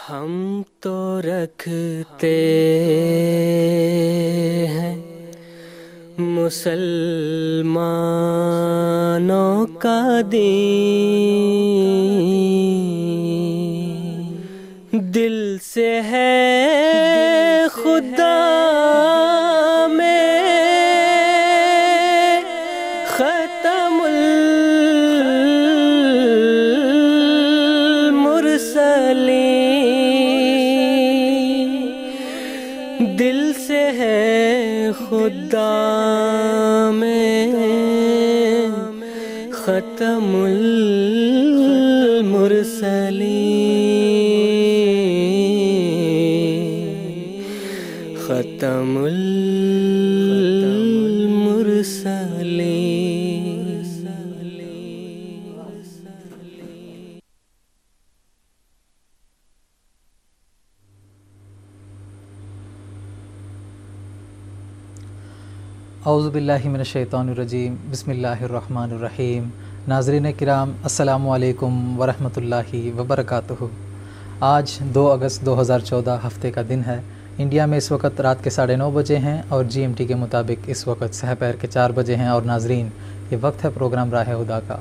ہم تو رکھتے ہیں مسلمانوں کا دین، دل سے ہے خدا میں ختم المرسلین، دل سے ہے خدا میں ختم المرسلین، ختم المرسلین۔ اعوذ باللہ من الشیطان الرجیم، بسم اللہ الرحمن الرحیم۔ ناظرین کرام، السلام علیکم ورحمۃ اللہ وبرکاتہ۔ آج 2 اگست 2014 ہفتے کا دن ہے۔ انڈیا میں اس وقت رات کے 9:30 بجے ہیں اور GMT کے مطابق اس وقت سحر کے 4 بجے ہیں۔ اور ناظرین، یہ وقت ہے پروگرام راہ ہدیٰ کا۔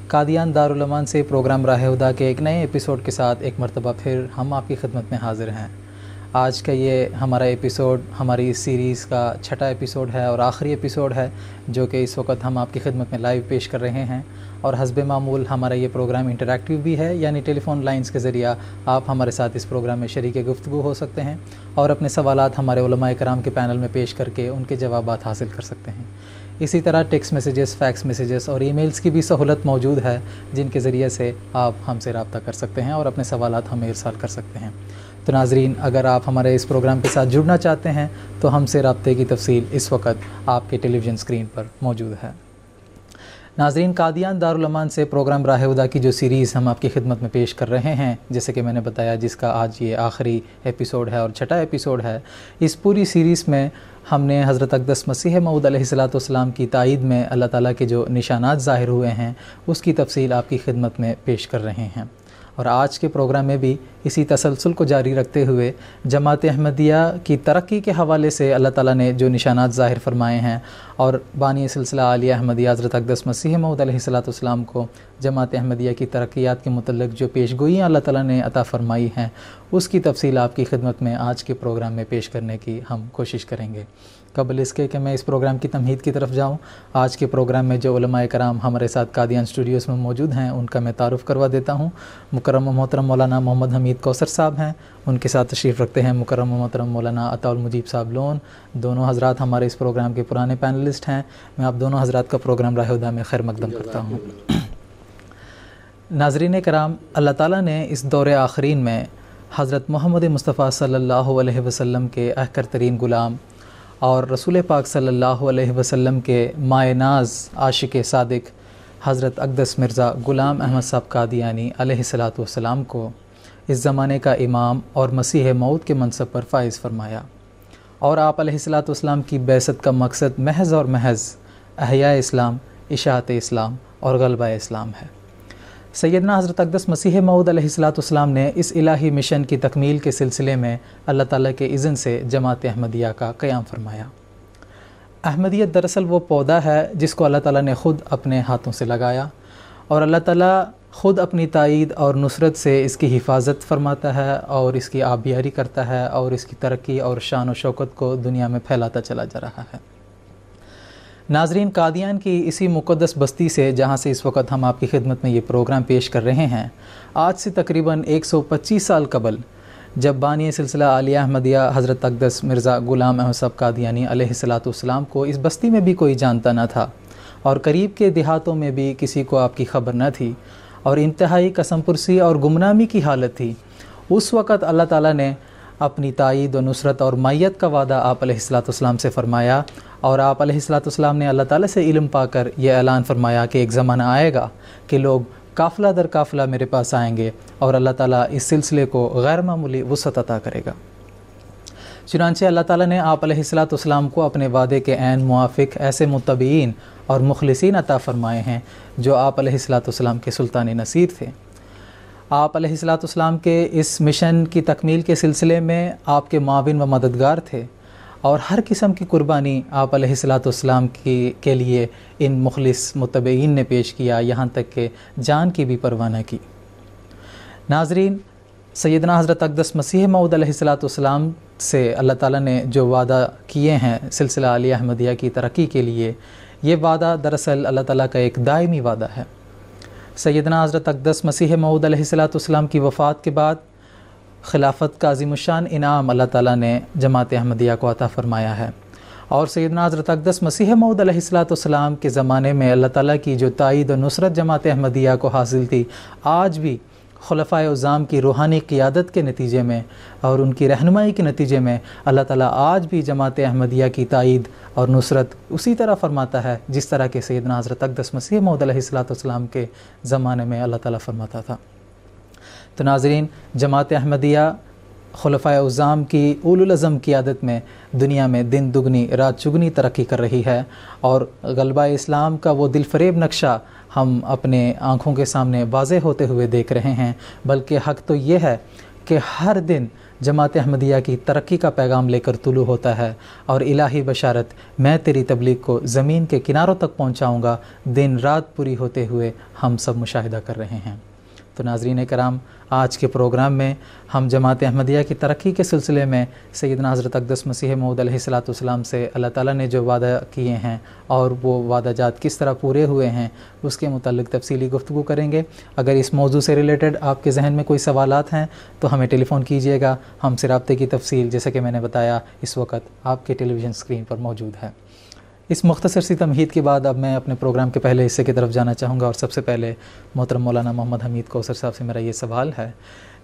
قادیان دارالایمان سے پروگرام راہ ہدیٰ کے ایک نئے ایپیسوڈ کے ساتھ ایک مرتبہ پھر ہم آپ کی خدمت میں حاضر ہیں۔ آج کا یہ ہمارا ایپیسوڈ ہماری اس سیریز کا 6واں ایپیسوڈ ہے اور آخری ایپیسوڈ ہے، جو کہ اس وقت ہم آپ کی خدمت میں لائیو پیش کر رہے ہیں۔ اور حسب معمول ہمارا یہ پروگرام انٹریکٹیو بھی ہے، یعنی ٹیلی فون لائنز کے ذریعہ آپ ہمارے ساتھ اس پروگرام میں شریک گفتگو ہو سکتے ہیں اور اپنے سوالات ہمارے علماء کرام کے پینل میں پیش کر کے ان کے جوابات حاصل کر سکتے ہیں۔ اسی طرح ٹیکسٹ میسیجز، فیکس میسیجز اور ای میلز کی بھی سہولت موجود ہے، جن کے ذریعے سے آپ ہم سے رابطہ کر سکتے ہیں اور اپنے سوالات ہمیں ارسال کر سکتے ہیں۔ تو ناظرین، اگر آپ ہمارے اس پروگرام کے ساتھ جڑنا چاہتے ہیں تو ہم سے رابطے کی تفصیل اس وقت آپ کے ٹیلی ویژن اسکرین پر موجود ہے۔ ناظرین، قادیان دارالایمان سے پروگرام راہ ہدیٰ کی جو سیریز ہم آپ کی خدمت میں پیش کر رہے ہیں، جیسے کہ میں نے بتایا، جس کا آج یہ آخری ایپیسوڈ ہے اور 6واں ایپیسوڈ ہے، اس پوری سیریز میں ہم نے حضرت اقدس مسیح موعود علیہ السلام کی تائید میں اللہ تعالیٰ کے جو نشانات ظاہر ہوئے ہیں، اس کی تفصیل آپ کی خدمت میں پیش کر رہے ہیں۔ اور آج کے پروگرام میں بھی اسی تسلسل کو جاری رکھتے ہوئے جماعت احمدیہ کی ترقی کے حوالے سے اللہ تعالیٰ نے جو نشانات ظاہر فرمائے ہیں اور بانی سلسلہ عالیہ احمدیہ حضرت اقدس مسیح موعود علیہ السلام کو جماعت احمدیہ کی ترقیات کے متعلق جو پیشگوئیاں اللہ تعالیٰ نے عطا فرمائی ہیں، اس کی تفصیل آپ کی خدمت میں آج کے پروگرام میں پیش کرنے کی ہم کوشش کریں گے۔ قبل اس کے کہ میں اس پروگرام کی تمہید کی طرف جاؤں، آج کے پروگرام میں جو علماء کرام ہمارے ساتھ قادیان اسٹوڈیوز میں موجود ہیں، ان کا میں تعارف کروا دیتا ہوں۔ مکرم و محترم مولانا محمد حمید کوثر صاحب ہیں، ان کے ساتھ تشریف رکھتے ہیں مکرم و محترم مولانا عطا المجیب صاحب لون۔ دونوں حضرات ہمارے اس پروگرام کے پرانے پینلسٹ ہیں۔ میں آپ دونوں حضرات کا پروگرام راہ ہدیٰ میں خیر مقدم کرتا ہوں۔ ناظرین کرام، اللہ تعالیٰ نے اس دور آخرین میں حضرت محمد مصطفیٰ صلی اللہ علیہ وسلم کے احقر ترین غلام اور رسول پاک صلی اللہ علیہ وسلم کے مائے ناز عاشق صادق حضرت اقدس مرزا غلام احمد صاحب قادیانی علیہ السلام کو اس زمانے کا امام اور مسیح موعود کے منصب پر فائز فرمایا۔ اور آپ علیہ السلام کی بعثت کا مقصد محض اور محض احیاء اسلام، اشاعت اسلام اور غلبہ اسلام ہے۔ سیدنا حضرت اقدس مسیح موعود علیہ السلام نے اس الہی مشن کی تکمیل کے سلسلے میں اللہ تعالیٰ کے اذن سے جماعت احمدیہ کا قیام فرمایا۔ احمدیت دراصل وہ پودا ہے جس کو اللہ تعالیٰ نے خود اپنے ہاتھوں سے لگایا، اور اللہ تعالیٰ خود اپنی تائید اور نصرت سے اس کی حفاظت فرماتا ہے اور اس کی آبیاری کرتا ہے اور اس کی ترقی اور شان و شوکت کو دنیا میں پھیلاتا چلا جا رہا ہے۔ ناظرین، قادیان کی اسی مقدس بستی سے، جہاں سے اس وقت ہم آپ کی خدمت میں یہ پروگرام پیش کر رہے ہیں، آج سے تقریباً 125 سال قبل جب بانی سلسلہ عالیہ احمدیہ حضرت اقدس مرزا غلام احمد صاحب قادیانی علیہ السلام کو اس بستی میں بھی کوئی جانتا نہ تھا اور قریب کے دیہاتوں میں بھی کسی کو آپ کی خبر نہ تھی اور انتہائی قسم پرسی اور گمنامی کی حالت تھی، اس وقت اللہ تعالیٰ نے اپنی تائید و نصرت اور مائیت کا وعدہ آپ علیہ السلام سے فرمایا، اور آپ علیہ السلام نے اللہ تعالیٰ سے علم پا کر یہ اعلان فرمایا کہ ایک زمانہ آئے گا کہ لوگ قافلہ در قافلہ میرے پاس آئیں گے اور اللہ تعالیٰ اس سلسلے کو غیر معمولی وسعت عطا کرے گا۔ چنانچہ اللہ تعالیٰ نے آپ علیہ السلام کو اپنے وعدے کے عین موافق ایسے متبعین اور مخلصین عطا فرمائے ہیں جو آپ علیہ السلام کے سلطان نصیر تھے۔ آپ علیہ الصلوۃ والسلام کے اس مشن کی تکمیل کے سلسلے میں آپ کے معاون و مددگار تھے، اور ہر قسم کی قربانی آپ علیہ الصلوۃ والسلام کے لیے ان مخلص متبعین نے پیش کیا، یہاں تک کہ جان کی بھی پرواہ نہ کی۔ ناظرین، سیدنا حضرت اقدس مسیح موعود علیہ الصلوۃ والسلام سے اللہ تعالیٰ نے جو وعدہ کیے ہیں سلسلہ عالیہ احمدیہ کی ترقی کے لیے، یہ وعدہ دراصل اللہ تعالیٰ کا ایک دائمی وعدہ ہے۔ سیدنا حضرت اقدس مسیح موعود علیہ الصلوۃ والسلام کی وفات کے بعد خلافت کا عظیم الشان انعام اللہ تعالیٰ نے جماعت احمدیہ کو عطا فرمایا ہے، اور سیدنا حضرت اقدس مسیح موعود علیہ الصلوۃ والسلام کے زمانے میں اللہ تعالیٰ کی جو تائید و نصرت جماعت احمدیہ کو حاصل تھی، آج بھی خلفائے اعظام کی روحانی قیادت کے نتیجے میں اور ان کی رہنمائی کے نتیجے میں اللہ تعالیٰ آج بھی جماعت احمدیہ کی تائید اور نصرت اسی طرح فرماتا ہے جس طرح کہ سیدنا حضرت اقدس مسیح موعود علیہ الصلوۃ والسلام کے زمانے میں اللہ تعالیٰ فرماتا تھا۔ تو ناظرین، جماعت احمدیہ خلفائے اعظام کی اولو العزم قیادت میں دنیا میں دن دگنی رات چگنی ترقی کر رہی ہے، اور غلبہ اسلام کا وہ دل فریب نقشہ ہم اپنے آنکھوں کے سامنے واضح ہوتے ہوئے دیکھ رہے ہیں، بلکہ حق تو یہ ہے کہ ہر دن جماعت احمدیہ کی ترقی کا پیغام لے کر طلوع ہوتا ہے، اور الہی بشارت میں تیری تبلیغ کو زمین کے کناروں تک پہنچاؤں گا دن رات پوری ہوتے ہوئے ہم سب مشاہدہ کر رہے ہیں۔ تو ناظرین کرام، آج کے پروگرام میں ہم جماعت احمدیہ کی ترقی کے سلسلے میں سیدنا حضرت اقدس مسیح موعود علیہ الصلوۃ والسلام سے اللہ تعالیٰ نے جو وعدہ کیے ہیں اور وہ وعدہ جات کس طرح پورے ہوئے ہیں اس کے متعلق تفصیلی گفتگو کریں گے۔ اگر اس موضوع سے ریلیٹڈ آپ کے ذہن میں کوئی سوالات ہیں تو ہمیں ٹیلی فون کیجیے گا، ہم سے رابطے کی تفصیل جیسے کہ میں نے بتایا اس وقت آپ کے ٹیلی ویژن اسکرین پر موجود ہے۔ اس مختصر سی تمہید کے بعد اب میں اپنے پروگرام کے پہلے حصے کی طرف جانا چاہوں گا، اور سب سے پہلے محترم مولانا محمد حمید کوثر صاحب سے میرا یہ سوال ہے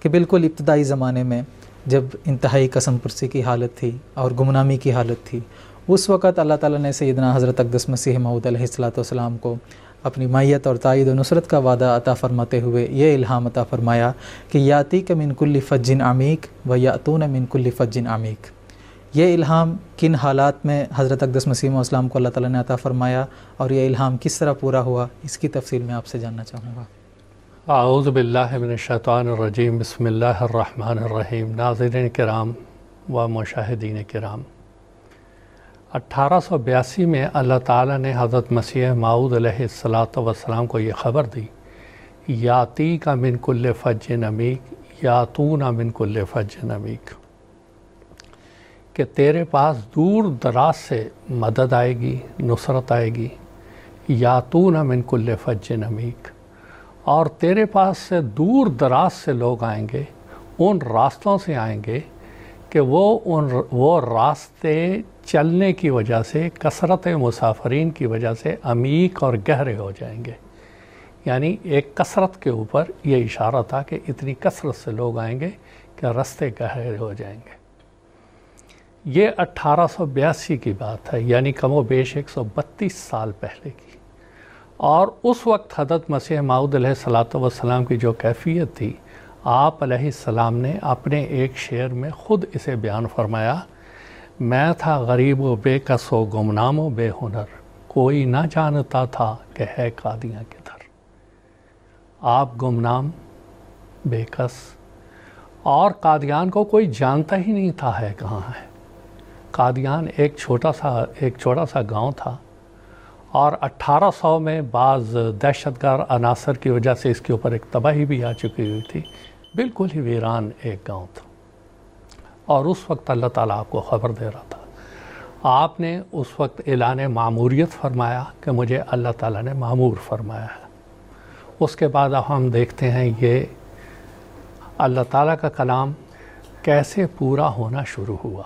کہ بالکل ابتدائی زمانے میں جب انتہائی قسم پرسی کی حالت تھی اور گمنامی کی حالت تھی، اس وقت اللہ تعالیٰ نے سیدنا حضرت اقدس مسیح موعود علیہ الصلوۃ والسلام کو اپنی مائیت اور تائید و نصرت کا وعدہ عطا فرماتے ہوئے یہ الہام عطا فرمایا کہ یاتیک من کل فج عمیق و یاتون من کل فج عمیق۔ یہ الہام کن حالات میں حضرت اقدس مسیح موعود السلام کو اللہ تعالیٰ نے عطا فرمایا، اور یہ الہام کس طرح پورا ہوا، اس کی تفصیل میں آپ سے جاننا چاہوں گا۔ اعوذ باللہ من الشیطان الرجیم، بسم اللہ الرحمن الرحیم۔ ناظرین کرام و مشاہدین کرام، 1882 میں اللہ تعالیٰ نے حضرت مسیح موعود علیہ الصلوۃ والسلام کو یہ خبر دی، یاتی کا من کل فج عمیق یاتون من کل فج عمیق، کہ تیرے پاس دور دراز سے مدد آئے گی، نصرت آئے گی، یاتون من کل فج عمیق، اور تیرے پاس سے دور دراز سے لوگ آئیں گے، ان راستوں سے آئیں گے کہ وہ راستے چلنے کی وجہ سے، کثرت مسافرین کی وجہ سے عمیق اور گہرے ہو جائیں گے۔ یعنی ایک کثرت کے اوپر یہ اشارہ تھا کہ اتنی کثرت سے لوگ آئیں گے کہ راستے گہرے ہو جائیں گے۔ یہ 1882 کی بات ہے، یعنی کم و بیش 132 سال پہلے کی، اور اس وقت حضرت مسیح موعود علیہ الصلوۃ والسلام کی جو کیفیت تھی، آپ علیہ السلام نے اپنے ایک شعر میں خود اسے بیان فرمایا، میں تھا غریب و بے کس و گمنام و بے ہنر، کوئی نہ جانتا تھا کہ ہے قادیاں کدھر۔ آپ گمنام، بے کس، اور قادیان کو کوئی جانتا ہی نہیں تھا ہے کہاں ہے۔ قادیان ایک چھوٹا سا گاؤں تھا، اور 1800 میں بعض دہشت گرد عناصر کی وجہ سے اس کے اوپر ایک تباہی بھی آ چکی ہوئی تھی، بالکل ہی ویران ایک گاؤں تھا، اور اس وقت اللہ تعالیٰ آپ کو خبر دے رہا تھا۔ آپ نے اس وقت اعلان ماموریت فرمایا کہ مجھے اللہ تعالیٰ نے مامور فرمایا ہے۔ اس کے بعد اب ہم دیکھتے ہیں یہ اللہ تعالیٰ کا کلام کیسے پورا ہونا شروع ہوا۔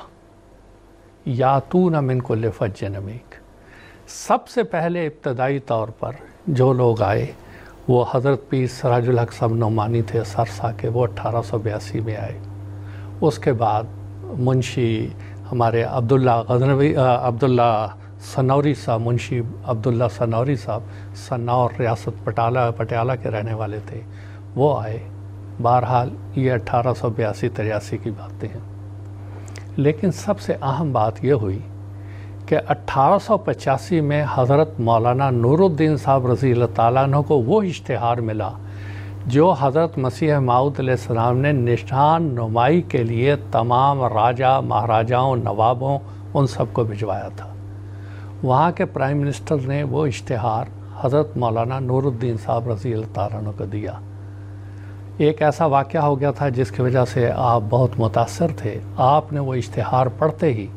یاتون من کل فج عمیق، سب سے پہلے ابتدائی طور پر جو لوگ آئے وہ حضرت پیر سراج الحق صاحب نعمانی تھے سرسا کے، وہ 1882 میں آئے۔ اس کے بعد منشی ہمارے عبداللہ سنوری صاحب، منشی عبداللہ سنوری صاحب، سنور ریاست پٹیالہ کے رہنے والے تھے، وہ آئے۔ بہرحال یہ 1882-83 کی باتیں ہیں، لیکن سب سے اہم بات یہ ہوئی کہ 1885 میں حضرت مولانا نور الدین صاحب رضی اللہ تعالیٰ عنہ کو وہ اشتہار ملا جو حضرت مسیح موعود علیہ السلام نے نشان نمائی کے لیے تمام راجہ مہاراجاؤں نوابوں ان سب کو بھجوایا تھا۔ وہاں کے پرائم منسٹر نے وہ اشتہار حضرت مولانا نور الدین صاحب رضی اللہ تعالیٰ عنہ کو دیا۔ ایک ایسا واقعہ ہو گیا تھا جس کی وجہ سے آپ بہت متاثر تھے۔ آپ نے وہ اشتہار پڑھتے ہی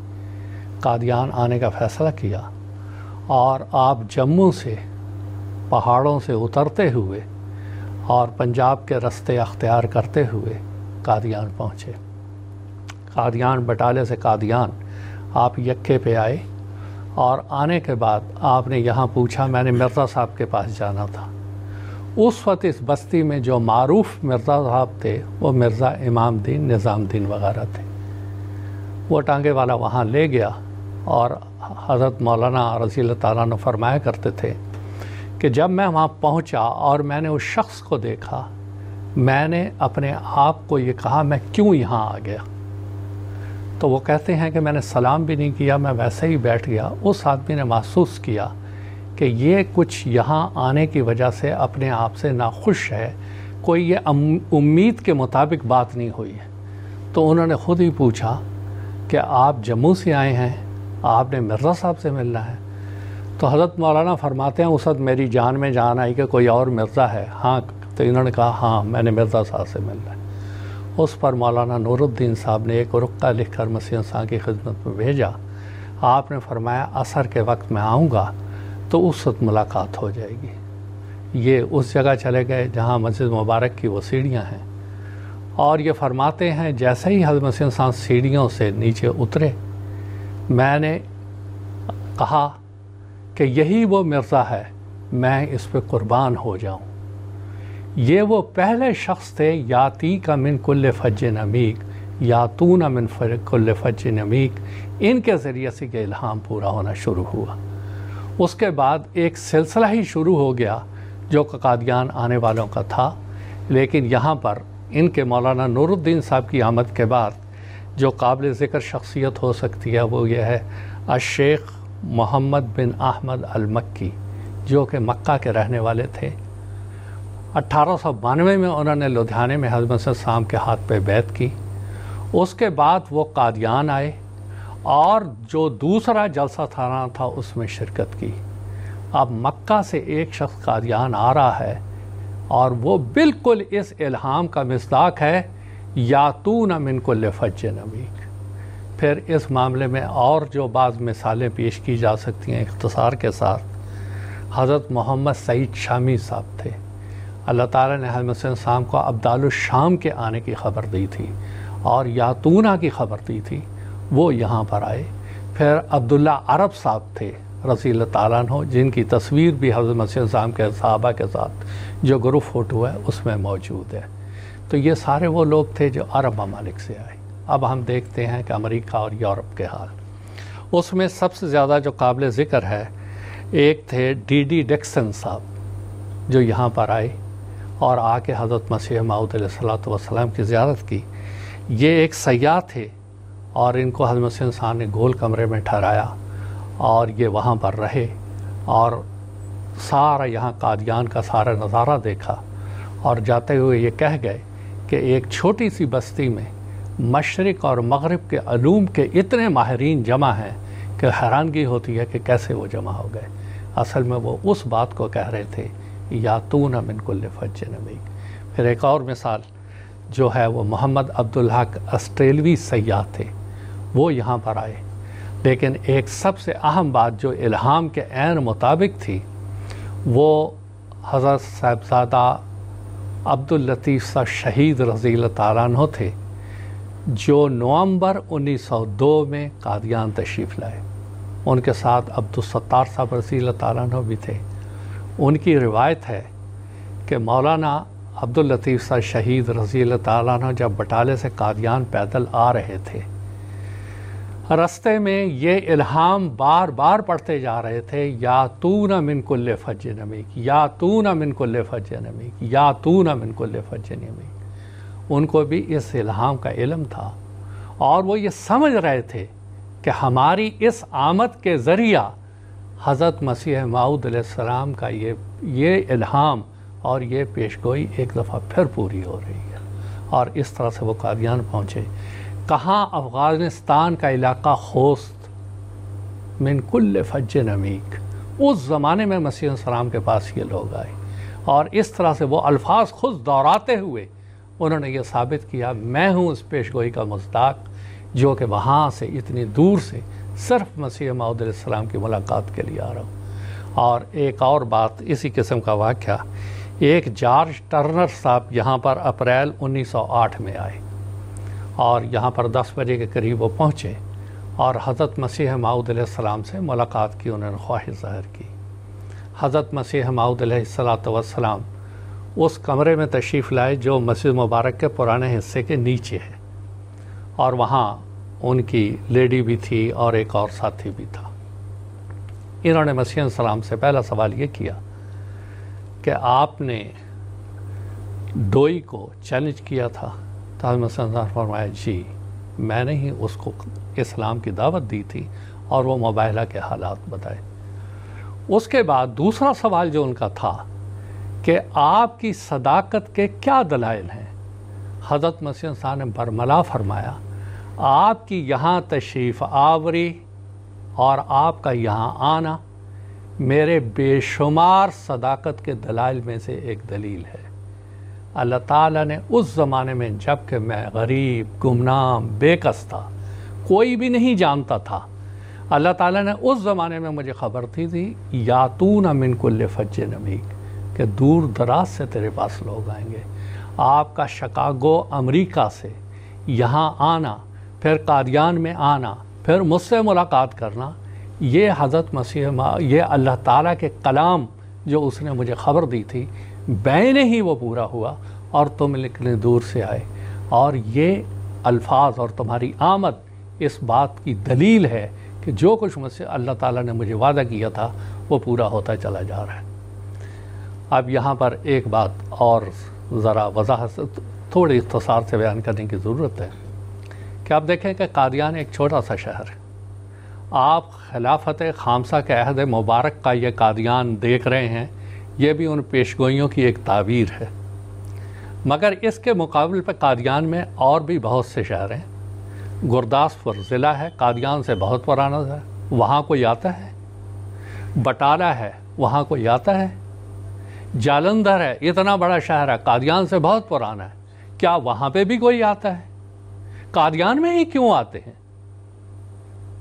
قادیان آنے کا فیصلہ کیا اور آپ جموں سے پہاڑوں سے اترتے ہوئے اور پنجاب کے رستے اختیار کرتے ہوئے قادیان پہنچے۔ قادیان بٹالے سے قادیان آپ یکے پہ آئے اور آنے کے بعد آپ نے یہاں پوچھا، میں نے مرزا صاحب کے پاس جانا تھا۔ اس وقت اس بستی میں جو معروف مرزا صاحب تھے وہ مرزا امام دین نظام دین وغیرہ تھے۔ وہ ٹانگے والا وہاں لے گیا اور حضرت مولانا رضی اللہ تعالیٰ عنہ فرمایا کرتے تھے کہ جب میں وہاں پہنچا اور میں نے اس شخص کو دیکھا، میں نے اپنے آپ کو یہ کہا میں کیوں یہاں آ گیا؟ تو وہ کہتے ہیں کہ میں نے سلام بھی نہیں کیا، میں ویسے ہی بیٹھ گیا۔ اس آدمی نے محسوس کیا کہ یہ کچھ یہاں آنے کی وجہ سے اپنے آپ سے ناخوش ہے، کوئی یہ امید کے مطابق بات نہیں ہوئی ہے۔ تو انہوں نے خود ہی پوچھا کہ آپ جموں سے آئے ہیں، آپ نے مرزا صاحب سے ملنا ہے؟ تو حضرت مولانا فرماتے ہیں اس وقت میری جان میں جان آئی کہ کوئی اور مرزا ہے؟ ہاں۔ تو انہوں نے کہا ہاں میں نے مرزا صاحب سے ملنا ہے۔ اس پر مولانا نور الدین صاحب نے ایک رقعہ لکھ کر مسیح انسان کی خدمت میں بھیجا۔ آپ نے فرمایا عصر کے وقت میں آؤں گا تو اس وقت ملاقات ہو جائے گی۔ یہ اس جگہ چلے گئے جہاں مسجد مبارک کی وہ سیڑھیاں ہیں، اور یہ فرماتے ہیں جیسے ہی حضرت مسیح انسان سیڑھیوں سے نیچے اترے، میں نے کہا کہ یہی وہ مرزا ہے، میں اس پہ قربان ہو جاؤں۔ یہ وہ پہلے شخص تھے یاتی کا من کل فج عمیق، یاتون من کل فج عمیق، ان کے ذریعے سے یہ الہام پورا ہونا شروع ہوا۔ اس کے بعد ایک سلسلہ ہی شروع ہو گیا جو قادیان آنے والوں کا تھا، لیکن یہاں پر ان کے مولانا نور الدین صاحب کی آمد کے بعد جو قابل ذکر شخصیت ہو سکتی ہے وہ یہ ہے الشیخ محمد بن احمد المکی، جو کہ مکہ کے رہنے والے تھے۔ 1892 میں انہوں نے لدھیانے میں حضرت مسیح السلام کے ہاتھ پہ بیعت کی۔ اس کے بعد وہ قادیان آئے اور جو دوسرا جلسہ تھانا تھا اس میں شرکت کی۔ اب مکہ سے ایک شخص قادیان آ رہا ہے اور وہ بالکل اس الہام کا مصداق ہے، یاتون من کل فج عمیق۔ پھر اس معاملے میں اور جو بعض مثالیں پیش کی جا سکتی ہیں اختصار کے ساتھ، حضرت محمد سعید شامی صاحب تھے۔ اللہ تعالیٰ نے حضرت مسیح السلام کو ابدال الشام کے آنے کی خبر دی تھی اور یاتونہ کی خبر دی تھی، وہ یہاں پر آئے۔ پھر عبداللہ عرب صاحب تھے رضی اللہ تعالیٰ عنہ، جن کی تصویر بھی حضرت مسیح السلام کے صحابہ کے ساتھ جو گروپ فوٹو ہے اس میں موجود ہے۔ تو یہ سارے وہ لوگ تھے جو عرب ممالک سے آئے۔ اب ہم دیکھتے ہیں کہ امریکہ اور یورپ کے حال۔ اس میں سب سے زیادہ جو قابل ذکر ہے، ایک تھے ڈی ڈی ڈکسن صاحب جو یہاں پر آئے اور آ کے حضرت مسیح موعود علیہ السلام کی زیارت کی۔ یہ ایک سیاح تھے اور ان کو حضرت مسیح انسان نے گول کمرے میں ٹھہرایا اور یہ وہاں پر رہے اور سارا یہاں قادیان کا سارا نظارہ دیکھا، اور جاتے ہوئے یہ کہہ گئے کہ ایک چھوٹی سی بستی میں مشرق اور مغرب کے علوم کے اتنے ماہرین جمع ہیں کہ حیرانگی ہوتی ہے کہ کیسے وہ جمع ہو گئے۔ اصل میں وہ اس بات کو کہہ رہے تھے، یاتون من کل فج عمیق۔ پھر ایک اور مثال جو ہے وہ محمد عبدالحق آسٹریلوی سیاح تھے، وہ یہاں پر آئے، لیکن ایک سب سے اہم بات جو الہام کے عین مطابق تھی وہ حضرت صاحبزادہ عبداللطیف صاحب شہید رضی اللہ تعالیٰ عنہ تھے، جو نومبر 1902 میں قادیان تشریف لائے۔ ان کے ساتھ عبدالستار صاحب رضی اللہ تعالیٰ عنہ بھی تھے۔ ان کی روایت ہے کہ مولانا عبداللطیف صاحب شہید رضی اللہ تعالیٰ عنہ جب بٹالے سے قادیان پیدل آ رہے تھے، رستے میں یہ الہام بار بار پڑھتے جا رہے تھے، یاتون من کل فج عمیق، یاتون من کل فج عمیق، یاتون من کل فج عمیق۔ ان کو بھی اس الہام کا علم تھا اور وہ یہ سمجھ رہے تھے کہ ہماری اس آمد کے ذریعہ حضرت مسیح موعود علیہ السلام کا یہ الہام اور یہ پیشگوئی ایک دفعہ پھر پوری ہو رہی ہے۔ اور اس طرح سے وہ قادیان پہنچے، کہاں؟ افغانستان کا علاقہ خوست، من کل فج عمیق۔ اس زمانے میں مسیح السلام کے پاس یہ لوگ آئے، اور اس طرح سے وہ الفاظ خود دہراتے ہوئے انہوں نے یہ ثابت کیا، میں ہوں اس پیشگوئی کا مصداق جو کہ وہاں سے اتنی دور سے صرف مسیح موعود علیہ السلام کی ملاقات کے لیے آ رہا ہوں۔ اور ایک اور بات اسی قسم کا واقعہ، ایک جارج ٹرنر صاحب یہاں پر اپریل 1908 میں آئے، اور یہاں پر 10 بجے کے قریب وہ پہنچے، اور حضرت مسیح موعود علیہ السلام سے ملاقات کی، انہوں نے خواہش ظاہر کی۔ حضرت مسیح موعود علیہ السلام اس کمرے میں تشریف لائے جو مسجد مبارک کے پرانے حصے کے نیچے ہے، اور وہاں ان کی لیڈی بھی تھی اور ایک اور ساتھی بھی تھا۔ انہوں نے مسیح السلام سے پہلا سوال یہ کیا کہ آپ نے ڈوئی کو چیلنج کیا تھا؟ تو حضرت مسیح السلام نے فرمایا جی، میں نے ہی اس کو اسلام کی دعوت دی تھی، اور وہ مباہلہ کے حالات بتائے۔ اس کے بعد دوسرا سوال جو ان کا تھا کہ آپ کی صداقت کے کیا دلائل ہیں؟ حضرت مسیح السلام نے برملا فرمایا، آپ کی یہاں تشریف آوری اور آپ کا یہاں آنا میرے بے شمار صداقت کے دلائل میں سے ایک دلیل ہے۔ اللہ تعالیٰ نے اس زمانے میں جب کہ میں غریب، گمنام، بے کس تھا، کوئی بھی نہیں جانتا تھا، اللہ تعالیٰ نے اس زمانے میں مجھے خبر تھی یاتون من کل فج عمیق، کہ دور دراز سے تیرے پاس لوگ آئیں گے۔ آپ کا شکاگو امریکہ سے یہاں آنا، پھر قادیان میں آنا، پھر مجھ سے ملاقات کرنا، یہ حضرت مسیح یہ اللہ تعالیٰ کے کلام جو اس نے مجھے خبر دی تھی، بینے ہی وہ پورا ہوا، اور تم اتنے دور سے آئے، اور یہ الفاظ اور تمہاری آمد اس بات کی دلیل ہے کہ جو کچھ مجھ سے اللہ تعالیٰ نے مجھے وعدہ کیا تھا وہ پورا ہوتا چلا جا رہا ہے۔ اب یہاں پر ایک بات اور ذرا وضاحت تھوڑی اختصار سے بیان کرنے کی ضرورت ہے کہ آپ دیکھیں کہ قادیان ایک چھوٹا سا شہر ہے۔ آپ خلافت خامسہ کے عہد مبارک کا یہ قادیان دیکھ رہے ہیں، یہ بھی ان پیشگوئیوں کی ایک تعبیر ہے، مگر اس کے مقابل پہ قادیان میں اور بھی بہت سے شہر ہیں۔ گرداسپور ضلع ہے، قادیان سے بہت پرانا ہے، وہاں کوئی آتا ہے۔ بٹالہ ہے، وہاں کوئی آتا ہے۔ جالندھر ہے، اتنا بڑا شہر ہے، قادیان سے بہت پرانا ہے، کیا وہاں پہ بھی کوئی آتا ہے؟ قادیان میں ہی کیوں آتے ہیں؟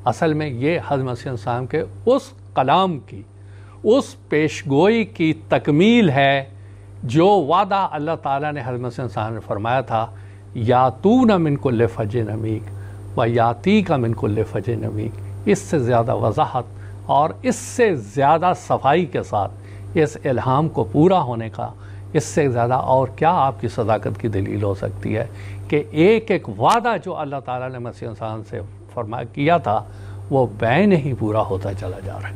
اصل میں یہ حضرت مسیح السلام کے اس کلام کی، اس پیشگوئی کی تکمیل ہے جو وعدہ اللہ تعالیٰ نے حضرت مسیح السلام نے فرمایا تھا، یاتون من کل فج عمیق و یاتی کا من کل فج عمیق۔ اس سے زیادہ وضاحت اور اس سے زیادہ صفائی کے ساتھ اس الہام کو پورا ہونے کا اس سے زیادہ اور کیا آپ کی صداقت کی دلیل ہو سکتی ہے کہ ایک ایک وعدہ جو اللہ تعالیٰ نے مسیح السلام سے فرمایا کیا تھا وہ بین ہی پورا ہوتا چلا جا رہا ہے۔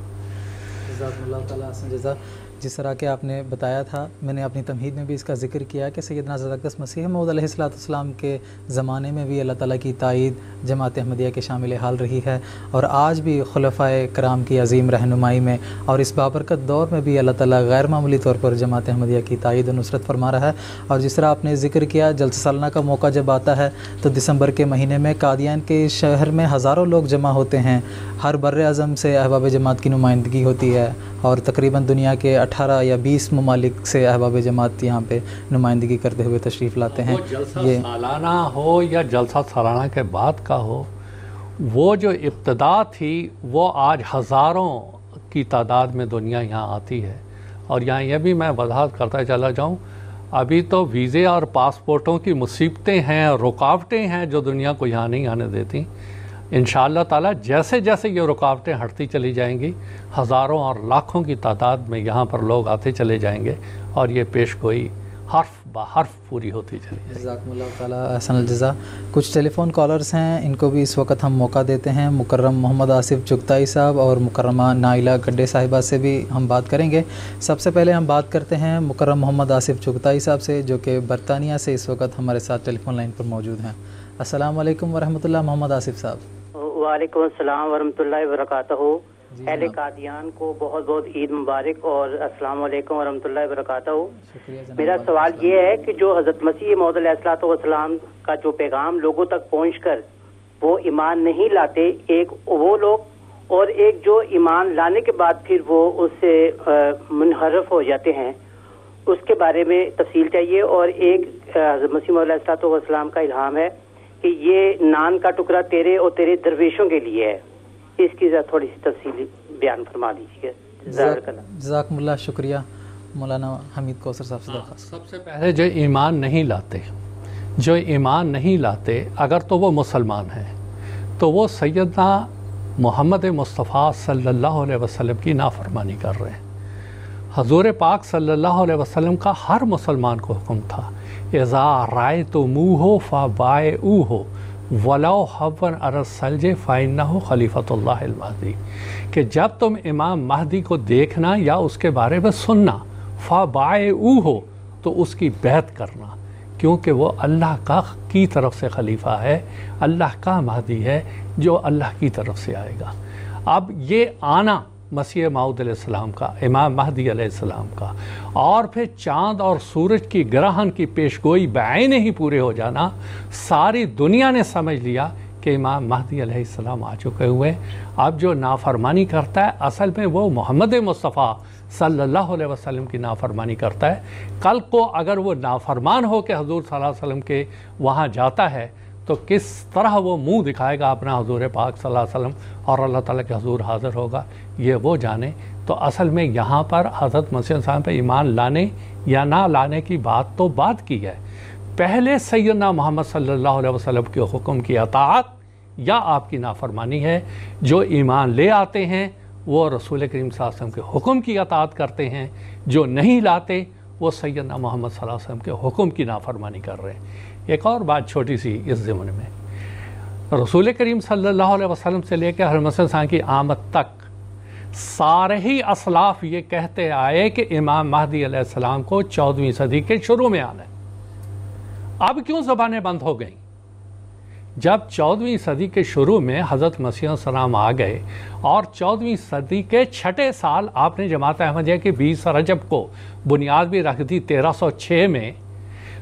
جزاک اللہ تعالیٰ حسن جزا۔ جس طرح کہ آپ نے بتایا تھا، میں نے اپنی تمہید میں بھی اس کا ذکر کیا کہ سیدنا حضرت اقدس مسیح موعود علیہ السلام کے زمانے میں بھی اللہ تعالیٰ کی تائید جماعت احمدیہ کے شامل حال رہی ہے، اور آج بھی خلفائے کرام کی عظیم رہنمائی میں اور اس بابرکت دور میں بھی اللہ تعالیٰ غیر معمولی طور پر جماعت احمدیہ کی تائید و نصرت فرما رہا ہے۔ اور جس طرح آپ نے ذکر کیا، جلسہ سالانہ کا موقع جب آتا ہے تو دسمبر کے مہینے میں قادیان کے شہر میں ہزاروں لوگ جمع ہوتے ہیں، ہر بر اعظم سے احباب جماعت کی نمائندگی ہوتی ہے، اور تقریباً دنیا کے 18 یا 20 ممالک سے احباب جماعت یہاں پہ نمائندگی کرتے ہوئے تشریف لاتے ہیں۔ وہ جلسہ سالانہ ہو یا جلسہ سالانہ کے بعد کا ہو، وہ جو ابتدا تھی وہ آج ہزاروں کی تعداد میں دنیا یہاں آتی ہے۔ اور یہاں یہ بھی میں وضاحت کرتا چلا جاؤں، ابھی تو ویزے اور پاسپورٹوں کی مصیبتیں ہیں، رکاوٹیں ہیں جو دنیا کو یہاں نہیں آنے دیتی۔ انشاءاللہ تعالیٰ جیسے جیسے یہ رکاوٹیں ہٹتی چلی جائیں گی، ہزاروں اور لاکھوں کی تعداد میں یہاں پر لوگ آتے چلے جائیں گے، اور یہ پیشگوئی حرف بہ حرف پوری ہوتی چلی جائے گی۔ جزاکم اللہ تعالیٰ احسن الجزا۔ کچھ ٹیلی فون کالرز ہیں، ان کو بھی اس وقت ہم موقع دیتے ہیں۔ مکرم محمد آصف چغتائی صاحب اور مکرمہ نائلہ گڈے صاحبہ سے بھی ہم بات کریں گے۔ سب سے پہلے ہم بات کرتے ہیں مکرم محمد آصف چغتائی صاحب سے، جو کہ برطانیہ سے اس وقت ہمارے ساتھ ٹیلی فون لائن پر موجود ہیں۔ السلام علیکم ورحمۃ اللہ محمد آصف صاحب۔ وعلیکم السلام ورحمۃ اللہ وبرکاتہ۔ اہل قادیان کو بہت بہت عید مبارک اور السلام علیکم ورحمۃ اللہ وبرکاتہ۔ میرا سوال یہ ہے کہ جو حضرت مسیح موعود علیہ الصلوۃ والسلام کا جو پیغام لوگوں تک پہنچ کر وہ ایمان نہیں لاتے، ایک وہ لوگ اور ایک جو ایمان لانے کے بعد پھر وہ اس سے منحرف ہو جاتے ہیں، اس کے بارے میں تفصیل چاہیے۔ اور ایک حضرت مسیح موعود علیہ الصلوۃ والسلام کا الہام ہے کہ یہ نان کا ٹکڑا تیرے اور تیرے درویشوں کے لیے ہے، اس کی تھوڑی سی تفصیل بیان فرما دیجیے۔ جزاکم اللہ، شکریہ۔ مولانا حمید کوثر صاحب سے درخواست۔ سب سے پہلے جو ایمان نہیں لاتے اگر تو وہ مسلمان ہیں تو وہ سیدنا محمد مصطفیٰ صلی اللہ علیہ وسلم کی نافرمانی کر رہے ہیں۔ حضور پاک صلی اللہ علیہ وسلم کا ہر مسلمان کو حکم تھا اذا رأیتموہ فبایعوہ ولو حبوا علی الثلج فإنہ خلیفۃ اللہ المہدی، کہ جب تم امام مہدی کو دیکھنا یا اس کے بارے میں سننا، فبایعوہ تو اس کی بیعت کرنا، کیونکہ وہ اللہ کی طرف سے خلیفہ ہے، اللہ کا مہدی ہے جو اللہ کی طرف سے آئے گا۔ اب یہ آنا مسیح موعود علیہ السلام کا، امام مہدی علیہ السلام کا، اور پھر چاند اور سورج کی گرہن کی پیشگوئی بعین ہی پورے ہو جانا، ساری دنیا نے سمجھ لیا کہ امام مہدی علیہ السلام آ چکے ہوئے۔ اب جو نافرمانی کرتا ہے اصل میں وہ محمد مصطفیٰ صلی اللہ علیہ وسلم کی نافرمانی کرتا ہے۔ کل کو اگر وہ نافرمان ہو کے حضور صلی اللہ علیہ وسلم کے وہاں جاتا ہے تو کس طرح وہ منہ دکھائے گا اپنا حضور پاک صلی اللہ علیہ وسلم اور اللہ تعالیٰ کے حضور حاضر ہوگا، یہ وہ جانے۔ تو اصل میں یہاں پر حضرت مسیح السلام پہ ایمان لانے یا نہ لانے کی بات تو بات کی ہے، پہلے سیدنا محمد صلی اللہ علیہ وسلم کے حکم کی اطاعت یا آپ کی نافرمانی ہے۔ جو ایمان لے آتے ہیں وہ رسول کریم صلی اللہ علیہ وسلم کے حکم کی اطاعت کرتے ہیں، جو نہیں لاتے وہ سیدنا محمد صلی اللہ علیہ وسلم کے حکم کی نافرمانی کر رہے ہیں۔ ایک اور بات چھوٹی سی اس ضمن میں، رسول کریم صلی اللہ علیہ وسلم سے لے کے حضرت مسیح السلام کی آمد تک سارے ہی اسلاف یہ کہتے آئے کہ امام مہدی علیہ السلام کو 14ویں صدی کے شروع میں آنا ہے۔ اب کیوں زبانیں بند ہو گئیں؟ جب 14ویں صدی کے شروع میں حضرت مسیح السلام آ گئے اور 14ویں صدی کے 6 سال آپ نے جماعت احمدیہ کے 20 رجب کو بنیاد بھی رکھ دی 1306 میں،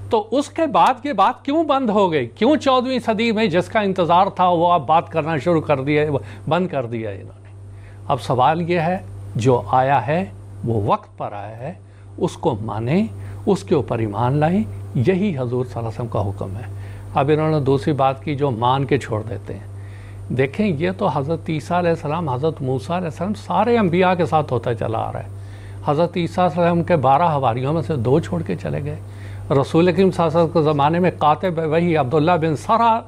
تو اس کے بعد یہ بات کیوں بند ہو گئی؟ کیوں 14ویں صدی میں جس کا انتظار تھا وہ اب بات کرنا شروع کر دیا، بند کر دیا انہوں نے؟ اب سوال یہ ہے جو آیا ہے وہ وقت پر آیا ہے، اس کو مانیں، اس کے اوپر ایمان لائیں، یہی حضور صلی اللہ علیہ وسلم کا حکم ہے۔ اب انہوں نے دوسری بات کی جو مان کے چھوڑ دیتے ہیں۔ دیکھیں یہ تو حضرت عیسیٰ علیہ السلام، حضرت موسیٰ علیہ السلام سارے انبیاء کے ساتھ ہوتا چلا آ رہا ہے۔ حضرت عیسیٰ علیہ السلام کے 12 حواریوں میں سے 2 چھوڑ کے چلے گئے۔ رسول کریم صلی اللہ علیہ وسلم کے زمانے میں کاتب وحی عبداللہ بن سرا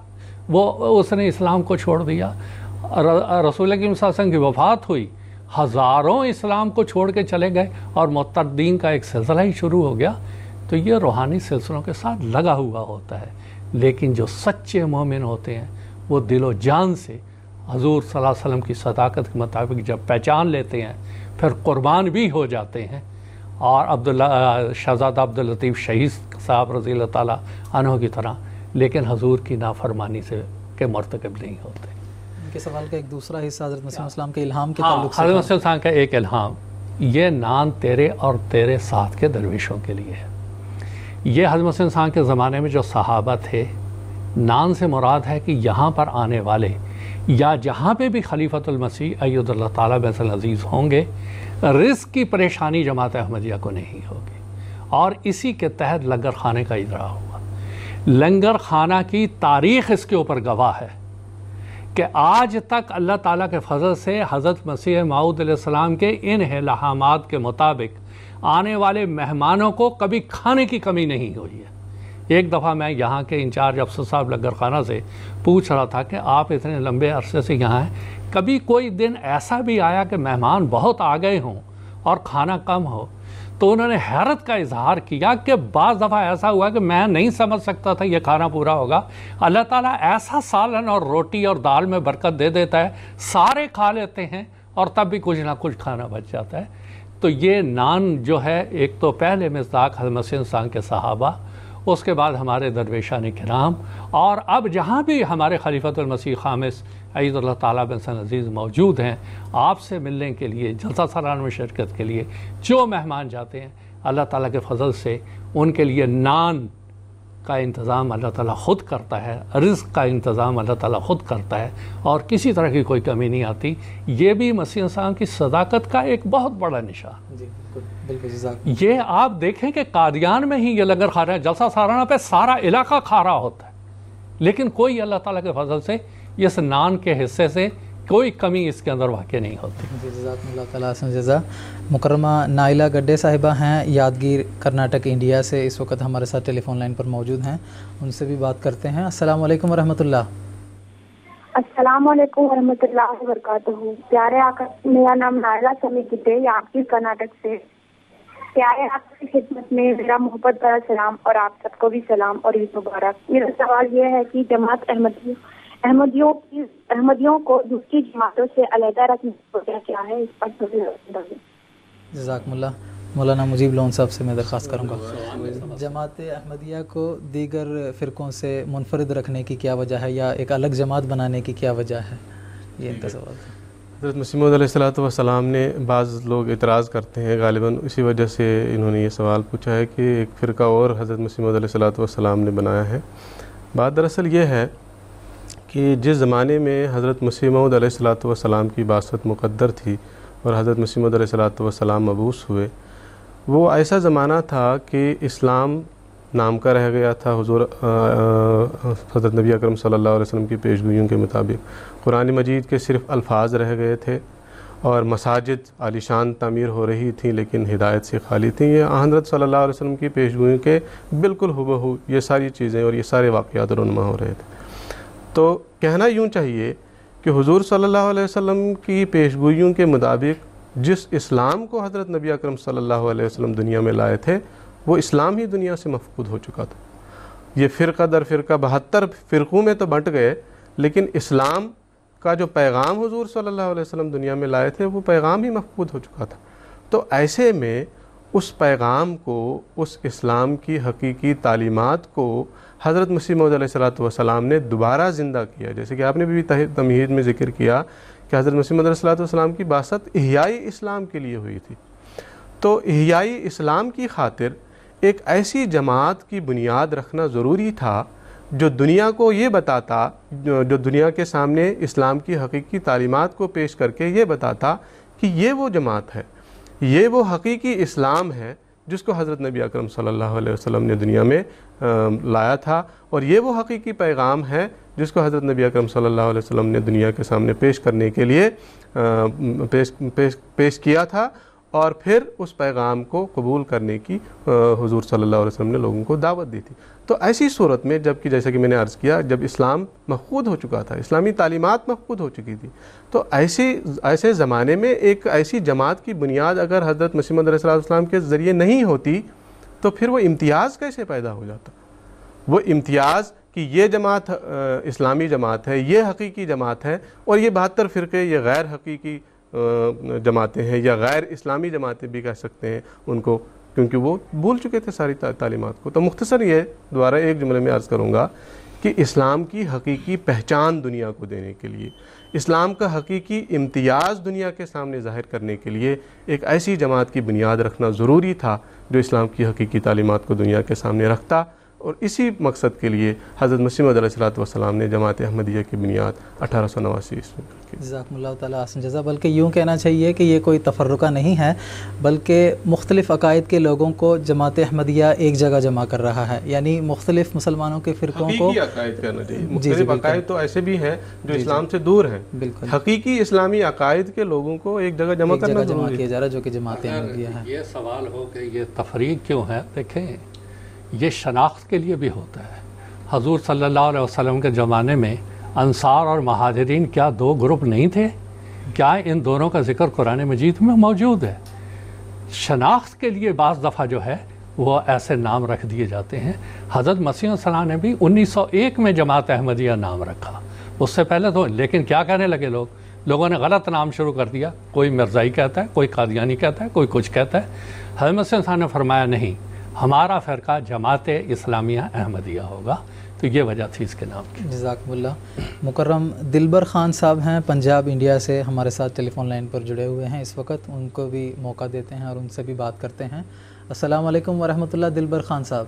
اس نے اسلام کو چھوڑ دیا۔ رسول کریم صلی اللہ علیہ وسلم کی وفات ہوئی، ہزاروں اسلام کو چھوڑ کے چلے گئے اور مرتدین کا ایک سلسلہ ہی شروع ہو گیا۔ تو یہ روحانی سلسلوں کے ساتھ لگا ہوا ہوتا ہے، لیکن جو سچے مومن ہوتے ہیں وہ دل و جان سے حضور صلی اللہ علیہ وسلم کی صداقت کے مطابق جب پہچان لیتے ہیں پھر قربان بھی ہو جاتے ہیں، اور شہزادہ عبداللطیف شہید صاحب رضی اللہ تعالیٰ عنہ کی طرح، لیکن حضور کی نافرمانی سے کے مرتکب نہیں ہوتے۔ ان کے سوال کا ایک دوسرا حصہ حضرت مسیح السلام کے الہام کے تعلق سے، حضرت مسیح السلام کا ایک الہام، یہ نان تیرے اور تیرے ساتھ کے درویشوں کے لیے ہے۔ یہ حضرت مسیح السلام کے زمانے میں جو صحابہ تھے، نان سے مراد ہے کہ یہاں پر آنے والے یا جہاں پہ بھی خلیفۃ المسیح اید اللہ تعالیٰ بیس العزیز ہوں گے، رزق کی پریشانی جماعت احمدیہ کو نہیں ہوگی، اور اسی کے تحت لنگر خانے کا اجرا ہوا۔ لنگر خانہ کی تاریخ اس کے اوپر گواہ ہے کہ آج تک اللہ تعالیٰ کے فضل سے حضرت مسیح موعود علیہ السلام کے ان الہامات کے مطابق آنے والے مہمانوں کو کبھی کھانے کی کمی نہیں ہوئی ہے۔ ایک دفعہ میں یہاں کے انچارج افسر صاحب لنگر خانہ سے پوچھ رہا تھا کہ آپ اتنے لمبے عرصے سے یہاں ہیں، کبھی کوئی دن ایسا بھی آیا کہ مہمان بہت آ گئے ہوں اور کھانا کم ہو؟ تو انہوں نے حیرت کا اظہار کیا کہ بعض دفعہ ایسا ہوا کہ میں نہیں سمجھ سکتا تھا یہ کھانا پورا ہوگا، اللہ تعالیٰ ایسا سالن اور روٹی اور دال میں برکت دے دیتا ہے، سارے کھا لیتے ہیں اور تب بھی کچھ نہ کچھ کھانا بچ جاتا ہے۔ تو یہ نان جو ہے، ایک تو پہلے مصداق حضرت مسیح السلام کے صحابہ، اس کے بعد ہمارے درویشان کرام، اور اب جہاں بھی ہمارے خلیفۃ المسیح خامس عید اللہ تعالیٰ بن حسن عزیز موجود ہیں، آپ سے ملنے کے لیے، جلسہ سالانہ میں شرکت کے لیے جو مہمان جاتے ہیں، اللہ تعالیٰ کے فضل سے ان کے لیے نان کا انتظام اللہ تعالیٰ خود کرتا ہے، رزق کا انتظام اللہ تعالیٰ خود کرتا ہے، اور کسی طرح کی کوئی کمی نہیں آتی۔ یہ بھی مسیح انسان کی صداقت کا ایک بہت بڑا نشان۔ جی بالکل، یہ آپ دیکھیں کہ قادیان میں ہی یہ لنگر کھا رہے ہیں، جلسہ سالانہ پہ سارا علاقہ کھا رہا ہوتا ہے، لیکن کوئی اللہ تعالیٰ کے فضل سے اس نان کے حصے سے کوئی کمی اس کے اندر واقع نہیں ہوتی۔ جزاکم اللہ تعالیٰ احسن جزا۔ مکرمہ نائلہ گڈے صاحبہ ہیں یادگیر کرناٹک انڈیا سے، اس وقت ہمارے ساتھ ٹیلی فون لائن پر موجود ہیں، ان سے بھی بات کرتے ہیں۔ السلام علیکم ورحمۃ اللہ۔ السلام علیکم ورحمۃ اللہ وبرکاتہ۔ پیارے آقا، میرا نام نائلہ سمی گڈے یادگیر کرناٹک سے۔ پیارے آپ کی خدمت میں میرا محبت بھرا سلام، اور آپ سب کو بھی سلام اور عید مبارک۔ میرا سوال یہ ہے کہ جماعت احمدیوں کو دوسری جماعتوں سے علیحدہ رکھنے کی وجہ کیا ہے، اس پر جزاکم اللہ۔ مولانا مجیب لون صاحب سے میں درخواست کروں گا، جماعت احمدیہ کو دیگر فرقوں سے منفرد رکھنے کی کیا وجہ ہے، یا ایک الگ جماعت بنانے کی کیا وجہ ہے؟ یہ ان کا سوال ہے۔ حضرت مسیح موعود علیہ السلام نے، بعض لوگ اعتراض کرتے ہیں، غالباً اسی وجہ سے انہوں نے یہ سوال پوچھا ہے کہ ایک فرقہ اور حضرت مسیح موعود علیہ السلام نے بنایا ہے۔ بات دراصل یہ ہے کہ جس زمانے میں حضرت مسیح موعود علیہ السلام کی بعثت مقدر تھی اور حضرت مسیح موعود علیہ السلام مبعوث ہوئے، وہ ایسا زمانہ تھا کہ اسلام نام کا رہ گیا تھا۔ حضور حضرت نبی اکرم صلی اللہ علیہ وسلم کی پیشگوئیوں کے مطابق قرآن مجید کے صرف الفاظ رہ گئے تھے، اور مساجد عالیشان تعمیر ہو رہی تھیں لیکن ہدایت سے خالی تھیں۔ یہ حضرت صلی اللہ علیہ وسلم کی پیشگوئیوں کے بالکل ہو یہ ساری چیزیں اور یہ سارے واقعات رونما ہو رہے تھے۔ تو کہنا یوں چاہیے کہ حضور صلی اللہ علیہ وسلم کی پیشگوئیوں کے مطابق جس اسلام کو حضرت نبی اکرم صلی اللہ علیہ وسلم دنیا میں لائے تھے، وہ اسلام ہی دنیا سے مفقود ہو چکا تھا۔ یہ فرقہ در فرقہ 72 فرقوں میں تو بٹ گئے، لیکن اسلام کا جو پیغام حضور صلی اللہ علیہ وسلم دنیا میں لائے تھے، وہ پیغام ہی مفقود ہو چکا تھا۔ تو ایسے میں اس پیغام کو، اس اسلام کی حقیقی تعلیمات کو حضرت مسیح موعود علیہ السلام نے دوبارہ زندہ کیا، جیسے کہ آپ نے بھی تمہید میں ذکر کیا کہ حضرت مسیح موعود علیہ السلام کی بعثت احیائی اسلام کے لیے ہوئی تھی۔ تو احیائی اسلام کی خاطر ایک ایسی جماعت کی بنیاد رکھنا ضروری تھا جو دنیا کو یہ بتاتا، جو دنیا کے سامنے اسلام کی حقیقی تعلیمات کو پیش کر کے یہ بتاتا کہ یہ وہ جماعت ہے، یہ وہ حقیقی اسلام ہے جس کو حضرت نبی اکرم صلی اللہ علیہ وسلم نے دنیا میں لایا تھا، اور یہ وہ حقیقی پیغام ہے جس کو حضرت نبی اکرم صلی اللہ علیہ وسلم نے دنیا کے سامنے پیش کرنے کے لیے پیش کیا تھا، اور پھر اس پیغام کو قبول کرنے کی حضور صلی اللہ علیہ وسلم نے لوگوں کو دعوت دی تھی۔ تو ایسی صورت میں، جب کہ جیسا کہ میں نے عرض کیا، جب اسلام مفقود ہو چکا تھا، اسلامی تعلیمات مفقود ہو چکی تھی، تو ایسے زمانے میں ایک ایسی جماعت کی بنیاد اگر حضرت مسیح موعود علیہ السلام کے ذریعے نہیں ہوتی تو پھر وہ امتیاز کیسے پیدا ہو جاتا؟ وہ امتیاز کہ یہ جماعت اسلامی جماعت ہے، یہ حقیقی جماعت ہے، اور یہ 72 فرقے یہ غیر حقیقی جماعتیں ہیں، یا غیر اسلامی جماعتیں بھی کہہ سکتے ہیں ان کو، کیونکہ وہ بھول چکے تھے ساری تعلیمات کو۔ تو مختصر یہ دوبارہ ایک جملے میں عرض کروں گا کہ اسلام کی حقیقی پہچان دنیا کو دینے کے لیے، اسلام کا حقیقی امتیاز دنیا کے سامنے ظاہر کرنے کے لیے ایک ایسی جماعت کی بنیاد رکھنا ضروری تھا جو اسلام کی حقیقی تعلیمات کو دنیا کے سامنے رکھتا، اور اسی مقصد کے لیے حضرت مسیح موعود علیہ السلام نے جماعت احمدیہ کی بنیاد 1889 عیسوی میں کی۔ جزاکم اللہ تعالیٰ احسن جزا۔ بلکہ یوں کہنا چاہیے کہ یہ کوئی تفرقہ نہیں ہے، بلکہ مختلف عقائد کے لوگوں کو جماعت احمدیہ ایک جگہ جمع کر رہا ہے، یعنی مختلف مسلمانوں کے فرقوں کو حقیقی عقائد کہنا چاہیے۔ مختلف عقائد تو ایسے بھی ہیں جو اسلام سے دور ہیں، بالکل حقیقی اسلامی عقائد کے لوگوں کو ایک جگہ جمع کرنا جمع کیا جا رہا، جو کہ جماعت احمدیہ ہے۔ یہ سوال ہو کہ یہ تفریق کیوں ہے، دیکھیں یہ شناخت کے لیے بھی ہوتا ہے۔ حضور صلی اللہ علیہ وسلم کے زمانے میں انصار اور مہاجرین کیا 2 گروپ نہیں تھے؟ کیا ان دونوں کا ذکر قرآن مجید میں موجود ہے؟ شناخت کے لیے بعض دفعہ جو ہے وہ ایسے نام رکھ دیے جاتے ہیں۔ حضرت مسیح السلام نے بھی 1901 میں جماعت احمدیہ نام رکھا، اس سے پہلے تو، لیکن کیا کہنے لگے لوگوں نے غلط نام شروع کر دیا، کوئی مرزائی کہتا ہے، کوئی قادیانی کہتا ہے، کوئی کچھ کہتا ہے۔ حضرت مسیح السلام نے فرمایا نہیں، ہمارا فرقہ جماعت اسلامیہ احمدیہ ہوگا. تو یہ وجہ تھی اس کے نام کی. جزاکم اللہ. مکرم دلبر خان صاحب ہیں پنجاب انڈیا سے، ہمارے ساتھ ٹیلی فون لائن پر جڑے ہوئے ہیں اس وقت. ان کو بھی موقع دیتے ہیں اور ان سے بھی بات کرتے ہیں. السلام علیکم ورحمۃ اللہ دلبر خان صاحب.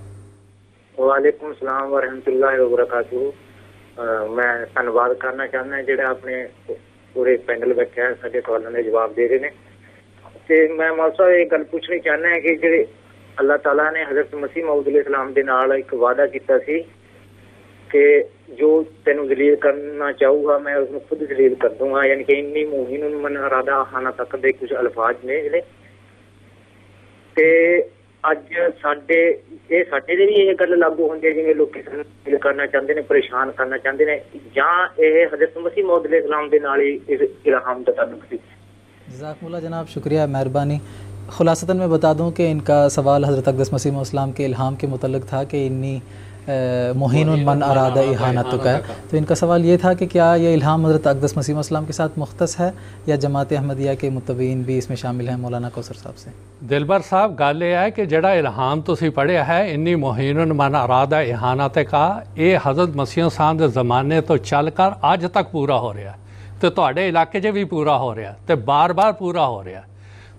وعلیکم السلام ورحمۃ اللہ وبرکاتہ. میں ਧੰਨਵਾਦ کرنا چاہنا جڑے اپنے پورے پینل بیٹھے ہیں سارے سوالوں کے جواب دے رہے ہیں. تے میں مول صاحب یہ گل پوچھنی چاہنا ہے کہ جڑے اللہ تعالیٰ نے حضرت مسیح موعود علیہ السلام دے نال ایک وعدہ کیتا سی کہ جو تینوں ذلیل کرنا چاہوں گا میں اس کو خود ذلیل کر دوں گا، یعنی کہ انی موہن من ارادہ خانہ تک دے کچھ الفاظ نے جڑے تے اج ساڈے بھی یہ گل لاگو ہوندی ہے جویں لوگ ذلیل کرنا چاہتے ہیں، پریشان کرنا چاہتے ہیں، یا یہ حضرت مسیح موعود علیہ السلام دے نال ہی اس الہام دا تعلق سی؟ جزاکم اللہ جناب، شکریہ، مہربانی. خلاصتاً میں بتا دوں کہ ان کا سوال حضرت اقدس مسیح موعود السلام کے الہام کے متعلق تھا کہ انی مہین من ارادہ احانتک ہے. تو ان کا سوال یہ تھا کہ کیا یہ الہام حضرت اقدس مسیح موعود السلام کے ساتھ مختص ہے یا جماعت احمدیہ کے متبعین بھی اس میں شامل ہیں؟ مولانا کوثر صاحب سے. دلبر صاحب گل یہ ہے کہ جڑا الہام تسی پڑھیا ہے انی مہین من ارادہ احانتک کا، یہ حضرت مسیح السلام دے زمانے تو چل کر اج تک پورا ہو رہا ہے، تو تواڈے علاقے 'چ بھی پورا ہو رہا ہے، تو بار بار پورا ہو رہا ہے.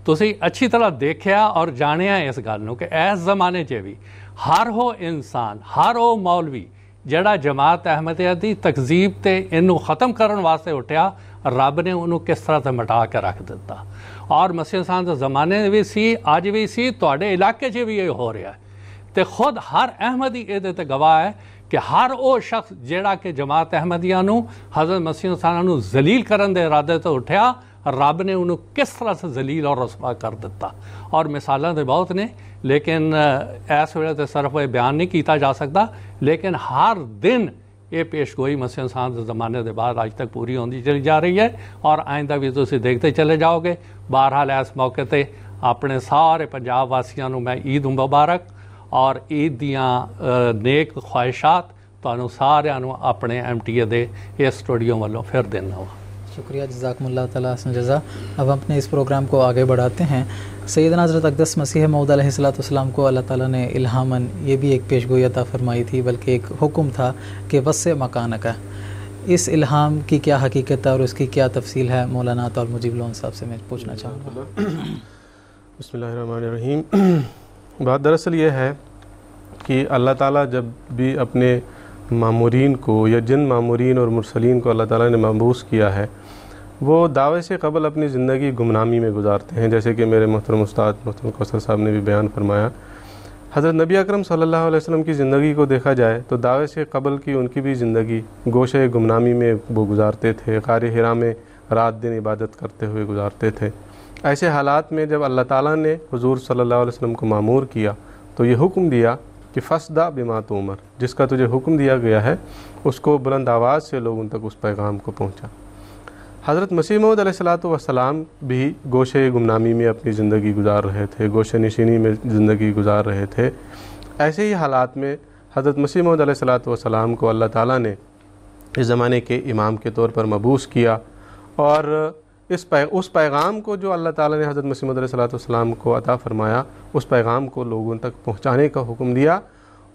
تسی اچھی طرح دیکھیا اور جانیا اس گل نو کہ اس زمانے 'چ بھی ہر وہ انسان، ہر وہ مولوی جڑا جماعت احمدیہ دی تکذیب تے انہوں ختم کرن واسطے اٹھیا، رب نے انہوں کس طرح تے مٹا کے رکھ دیتا. اور مسیح انسان دے زمانے بھی سی، اج بھی سی، تواڈے علاقے 'چ بھی یہ ہو رہا ہے. تے خود ہر احمدی یہ تے گواہ ہے کہ ہر وہ شخص جڑا کہ جماعت احمدیہ نو حضرت مسیح انسان نو ذلیل کرن دے ارادے تو اٹھیا، رب نے انہوں کس طرح سے ذلیل اور رسوا کر دیتا. اور مثالیں تو بہت نے، لیکن اس ویلے تے صرف یہ بیان نہیں کیتا جا سکتا، لیکن ہر دن یہ پیش گوئی مسیح انسان کے زمانے کے بعد آج تک پوری ہوتی چلی جا رہی ہے، اور آئندہ بھی تسی دیکھتے چلے جاؤ گے. بہرحال اس موقع تے اپنے سارے پنجاب واسیاں نو میں عید مبارک اور عید دیاں نیک خواہشات تانوں سارے نو اپنے MTA دے اس اسٹوڈیو والوں پھر دینا ہوا. شکریہ، جزاکم اللہ تعالیٰ حسن جزا. اب ہم اپنے اس پروگرام کو آگے بڑھاتے ہیں. سیدنا حضرت اقدس مسیح موعود علیہ السلام کو اللہ تعالیٰ نے الہاماً یہ بھی ایک پیشگوئی عطا فرمائی تھی، بلکہ ایک حکم تھا کہ وسع مکانک. اس الہام کی کیا حقیقت ہے اور اس کی کیا تفصیل ہے؟ مولانا عطا المجیب لون صاحب سے میں پوچھنا چاہوں گا. بسم اللہ الرحمن الرحیم. بات دراصل یہ ہے کہ اللہ تعالیٰ جب بھی اپنے مامورین کو یا جن مامورین اور مرسلین کو اللہ تعالیٰ نے مبعوث کیا ہے، وہ دعوے سے قبل اپنی زندگی گمنامی میں گزارتے ہیں، جیسے کہ میرے محترم استاد محترم کوثر صاحب نے بھی بیان فرمایا. حضرت نبی اکرم صلی اللہ علیہ وسلم کی زندگی کو دیکھا جائے تو دعوے سے قبل کی ان کی بھی زندگی گوشہ گمنامی میں وہ گزارتے تھے، غار حرا میں رات دن عبادت کرتے ہوئے گزارتے تھے. ایسے حالات میں جب اللہ تعالیٰ نے حضور صلی اللہ علیہ وسلم کو مامور کیا تو یہ حکم دیا کہ فصدع بما تؤمر، جس کا تجھے حکم دیا گیا ہے اس کو بلند آواز سے لوگوں تک اس پیغام کو پہنچا. حضرت مسیح موعود علیہ السلام بھی گوشہ گمنامی میں اپنی زندگی گزار رہے تھے، گوشہ نشینی میں زندگی گزار رہے تھے. ایسے ہی حالات میں حضرت مسیح موعود علیہ السلام کو اللہ تعالیٰ نے اس زمانے کے امام کے طور پر مبعوث کیا، اور اس پیغام کو جو اللہ تعالیٰ نے حضرت مسیح موعود علیہ السلام کو عطا فرمایا، اس پیغام کو لوگوں تک پہنچانے کا حکم دیا،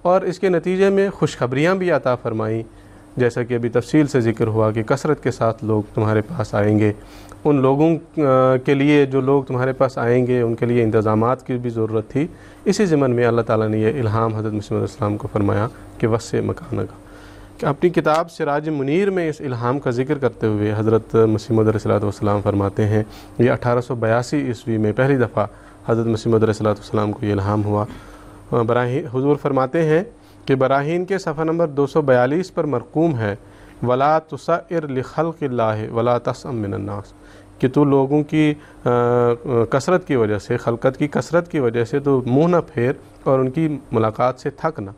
اور اس کے نتیجے میں خوشخبریاں بھی عطا فرمائیں، جیسا کہ ابھی تفصیل سے ذکر ہوا کہ کثرت کے ساتھ لوگ تمہارے پاس آئیں گے. ان لوگوں کے لیے جو لوگ تمہارے پاس آئیں گے ان کے لیے انتظامات کی بھی ضرورت تھی. اسی ضمن میں اللہ تعالیٰ نے یہ الہام حضرت مسیح علیہ السلام کو فرمایا کہ وسع مکانک. کہ اپنی کتاب سراج منیر میں اس الہام کا ذکر کرتے ہوئے حضرت مسیح علیہ السلام فرماتے ہیں، یہ 1882 عیسوی میں پہلی دفعہ حضرت مسیح علیہ السلام کو یہ الہام ہوا. حضور فرماتے ہیں کہ براہین کے صفحہ نمبر 242 پر مرقوم ہے، ولا تسعر لخلق اللہ ولا تسأم من الناس، کہ تو لوگوں کی کثرت کی وجہ سے، خلقت کی کثرت کی وجہ سے تو منہ نہ پھیر اور ان کی ملاقات سے تھک نہ.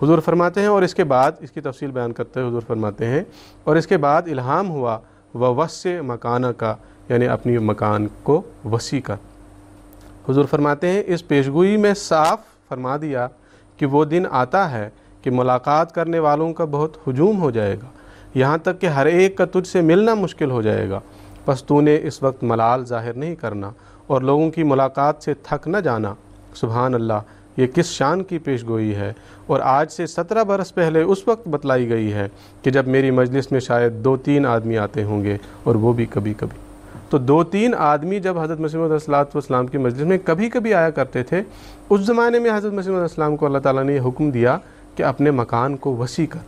حضور فرماتے ہیں، اور اس کے بعد اس کی تفصیل بیان کرتے ہوئے حضور فرماتے ہیں، اور اس کے بعد الہام ہوا ووسع مکانک، یعنی اپنی مکان کو وسیع کر. حضور فرماتے ہیں اس پیشگوئی میں صاف فرما دیا کہ وہ دن آتا ہے کہ ملاقات کرنے والوں کا بہت ہجوم ہو جائے گا، یہاں تک کہ ہر ایک کا تجھ سے ملنا مشکل ہو جائے گا. پس تو نے اس وقت ملال ظاہر نہیں کرنا اور لوگوں کی ملاقات سے تھک نہ جانا. سبحان اللہ، یہ کس شان کی پیش گوئی ہے، اور آج سے 17 برس پہلے اس وقت بتلائی گئی ہے کہ جب میری مجلس میں شاید 2-3 آدمی آتے ہوں گے، اور وہ بھی کبھی کبھی۔ تو 2-3 آدمی جب حضرت مسیح موعود علیہ السلام کی مجلس میں کبھی کبھی آیا کرتے تھے، اس زمانے میں حضرت مسیح موعود علیہ السلام کو اللہ تعالیٰ نے یہ حکم دیا کہ اپنے مکان کو وسیع کر،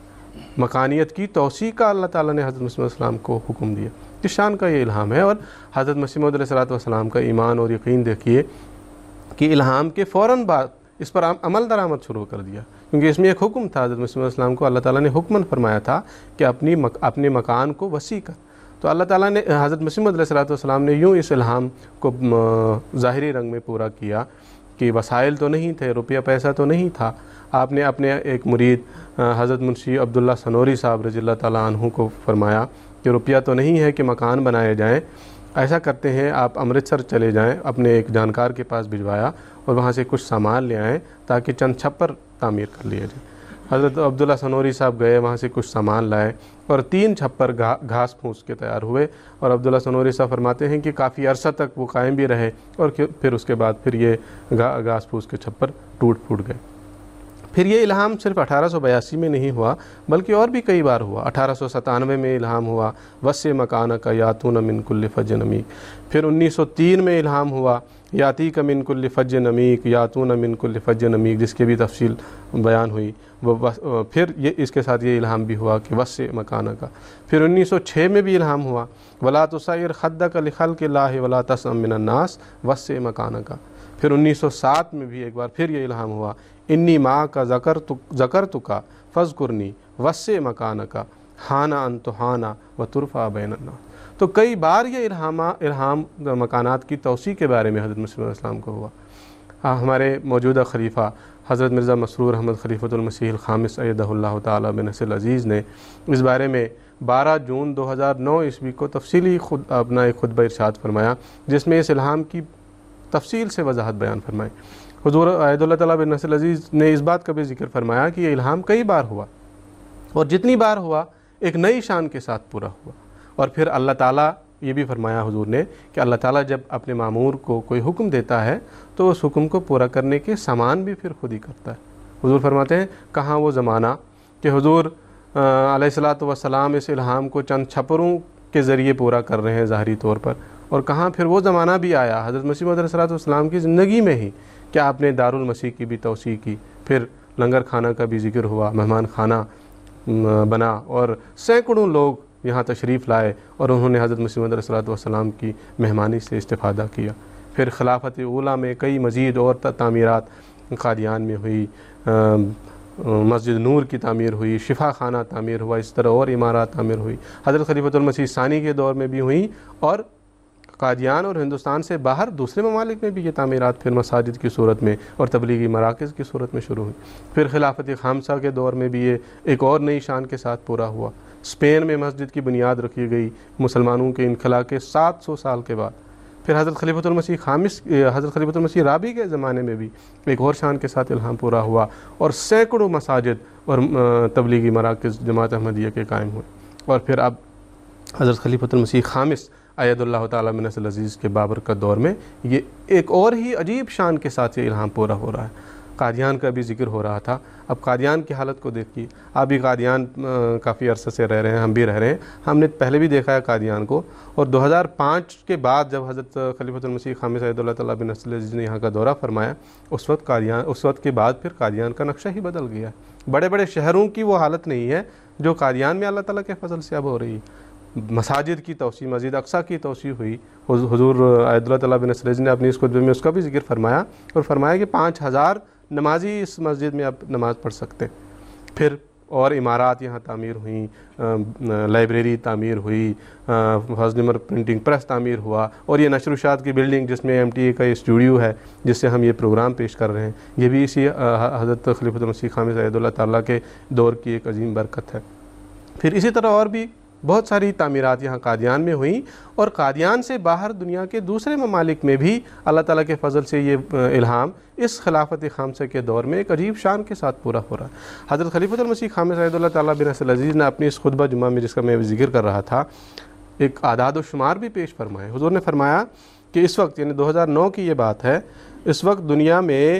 مکانیت کی توسیع کا اللہ تعالیٰ نے حضرت مسیح موعود علیہ السلام کو حکم دیا۔ اس شان کا یہ الہام ہے، اور حضرت مسیح موعود علیہ السلام کا ایمان اور یقین دیکھیے کہ الہام کے فوراً بعد اس پر عمل درآمد شروع کر دیا، کیونکہ اس میں ایک حکم تھا۔ حضرت مسیح موعود علیہ السلام کو اللہ تعالیٰ نے حکماً فرمایا تھا کہ اپنے مکان کو وسیع کر۔ تو اللہ تعالیٰ نے حضرت مسیح موعود علیہ السلام نے یوں اس الہام کو ظاہری رنگ میں پورا کیا کہ وسائل تو نہیں تھے، روپیہ پیسہ تو نہیں تھا۔ آپ نے اپنے ایک مرید حضرت منشی عبداللہ سنوری صاحب رضی اللہ تعالیٰ عنہ کو فرمایا کہ روپیہ تو نہیں ہے کہ مکان بنائے جائیں، ایسا کرتے ہیں آپ امرتسر چلے جائیں، اپنے ایک جانکار کے پاس بھجوایا اور وہاں سے کچھ سامان لے آئیں تاکہ چند چھپر تعمیر کر لیے جائے۔ حضرت عبداللہ سنوری صاحب گئے، وہاں سے کچھ سامان لائے اور 3 چھپر گھاس پھوس کے تیار ہوئے، اور عبداللہ سنوری صاحب فرماتے ہیں کہ کافی عرصہ تک وہ قائم بھی رہے، اور پھر اس کے بعد پھر یہ گھاس پھوس کے چھپر ٹوٹ پھوٹ گئے۔ پھر یہ الہام صرف 1882 میں نہیں ہوا بلکہ اور بھی کئی بار ہوا۔ 1897 میں الہام ہوا وسع مکانک یاتون من کل فج عمیق، پھر 1903 میں الہام ہوا یاتیک من کل فج عمیق یاتون من کل فج عمیق، جس کی بھی تفصیل بیان ہوئی۔ پھر یہ اس کے ساتھ یہ الہام بھی ہوا کہ وسع مکانک۔ پھر 1906 میں بھی الہام ہوا ولا تصعر خدک لخلق اللہ ولا تسأم من الناس وسع مکانک۔ پھر 1907 میں بھی ایک بار پھر یہ الہام ہوا انی ماں کا ذکرتک فاذکرنی وسع مکانک حانا ان تحانا وترفع بین الناس۔ تو کئی بار یہ الہام مکانات کی توسیع کے بارے میں حضرت مسیح علیہ السلام کو ہوا۔ ہمارے موجودہ خلیفہ حضرت مرزا مسرور احمد خلیفۃ المسیح الخامس ایدہ اللہ تعالیٰ بنصر العزیز نے اس بارے میں 12 جون 2009 عیسوی کو تفصیلی اپنا ایک خطبہ ارشاد فرمایا، جس میں اس الہام کی تفصیل سے وضاحت بیان فرمائی۔ حضور ایدہ اللہ تعالیٰ بنصر العزیز نے اس بات کا بھی ذکر فرمایا کہ یہ الہام کئی بار ہوا، اور جتنی بار ہوا ایک نئی شان کے ساتھ پورا ہوا۔ اور پھر اللہ تعالیٰ یہ بھی فرمایا حضور نے کہ اللہ تعالیٰ جب اپنے مامور کو کوئی حکم دیتا ہے تو اس حکم کو پورا کرنے کے سامان بھی پھر خود ہی کرتا ہے۔ حضور فرماتے ہیں کہاں وہ زمانہ کہ حضور علیہ السلام اس الہام کو چند چھپروں کے ذریعے پورا کر رہے ہیں ظاہری طور پر، اور کہاں پھر وہ زمانہ بھی آیا حضرت مسیح موعود علیہ السلام کی زندگی میں ہی کہ آپ نے دارالمسیح کی بھی توسیع کی، پھر لنگر خانہ کا بھی ذکر ہوا، مہمان خانہ بنا اور سینکڑوں لوگ یہاں تشریف لائے اور انہوں نے حضرت مسیح موعود علیہ السلام کی مہمانی سے استفادہ کیا۔ پھر خلافت اولیٰ میں کئی مزید اور تعمیرات قادیان میں ہوئی، مسجد نور کی تعمیر ہوئی، شفا خانہ تعمیر ہوا، اس طرح اور عمارات تعمیر ہوئی۔ حضرت خلیفۃ المسیح ثانی کے دور میں بھی ہوئیں، اور قادیان اور ہندوستان سے باہر دوسرے ممالک میں بھی یہ تعمیرات پھر مساجد کی صورت میں اور تبلیغی مراکز کی صورت میں شروع ہوئی۔ پھر خلافت خامسہ کے دور میں بھی یہ ایک اور نئی شان کے ساتھ پورا ہوا۔ اسپین میں مسجد کی بنیاد رکھی گئی مسلمانوں کے انخلا کے 700 سال کے بعد۔ پھر حضرت خلیفۃ المسیح رابع کے زمانے میں بھی ایک اور شان کے ساتھ الہام پورا ہوا، اور سینکڑوں مساجد اور تبلیغی مراکز جماعت احمدیہ کے قائم ہوئے۔ اور پھر اب حضرت خلیفۃ المسیح خامس اید اللہ تعالیٰ بنصر العزیز کے بابرکت دور میں یہ ایک اور ہی عجیب شان کے ساتھ یہ الہام پورا ہو رہا ہے۔ قادیان کا بھی ذکر ہو رہا تھا، اب قادیان کی حالت کو دیکھیے۔ آپ بھی قادیان کافی عرصے سے رہ رہے ہیں، ہم بھی رہ رہے ہیں، ہم نے پہلے بھی دیکھا ہے قادیان کو، اور 2005 کے بعد جب حضرت خلیفۃ المسیح خامس اید اللہ تعالیٰ بنصر العزیز نے یہاں کا دورہ فرمایا، اس وقت کے بعد پھر قادیان کا نقشہ ہی بدل گیا۔ بڑے بڑے شہروں کی وہ حالت نہیں ہے جو قادیان میں اللہ تعالیٰ کے فضل سے اب ہو رہی ہے۔ مساجد کی توسیع، مسجد اقصیٰ کی توسیع ہوئی۔ حضور اید اللہ تعالیٰ بنصر العزیز نے اپنی اس خطبے میں اس کا بھی ذکر فرمایا، اور فرمایا کہ 5000 نمازی اس مسجد میں اب نماز پڑھ سکتے ہیں۔ پھر اور عمارات یہاں تعمیر ہوئیں، لائبریری تعمیر ہوئی، فضل عمر پرنٹنگ پریس تعمیر ہوا، اور یہ نشر و اشاعت کی بلڈنگ جس میں MTA کا اسٹوڈیو ہے جس سے ہم یہ پروگرام پیش کر رہے ہیں، یہ بھی اسی حضرت خلیفۃ المسیح خامس اید اللہ تعالیٰ کے دور کی ایک عظیم برکت ہے۔ پھر اسی طرح اور بھی بہت ساری تعمیرات یہاں قادیان میں ہوئیں، اور قادیان سے باہر دنیا کے دوسرے ممالک میں بھی اللہ تعالیٰ کے فضل سے یہ الہام اس خلافت خامسہ کے دور میں ایک عجیب شان کے ساتھ پورا ہو رہا ہے۔ حضرت خلیفۃ المسیح خامس اید اللہ تعالیٰ بنصر العزیز نے اپنی اس خطبہ جمعہ میں، جس کا میں ذکر کر رہا تھا، ایک اعداد و شمار بھی پیش فرمائے۔ حضور نے فرمایا کہ اس وقت، یعنی 2009 کی یہ بات ہے، اس وقت دنیا میں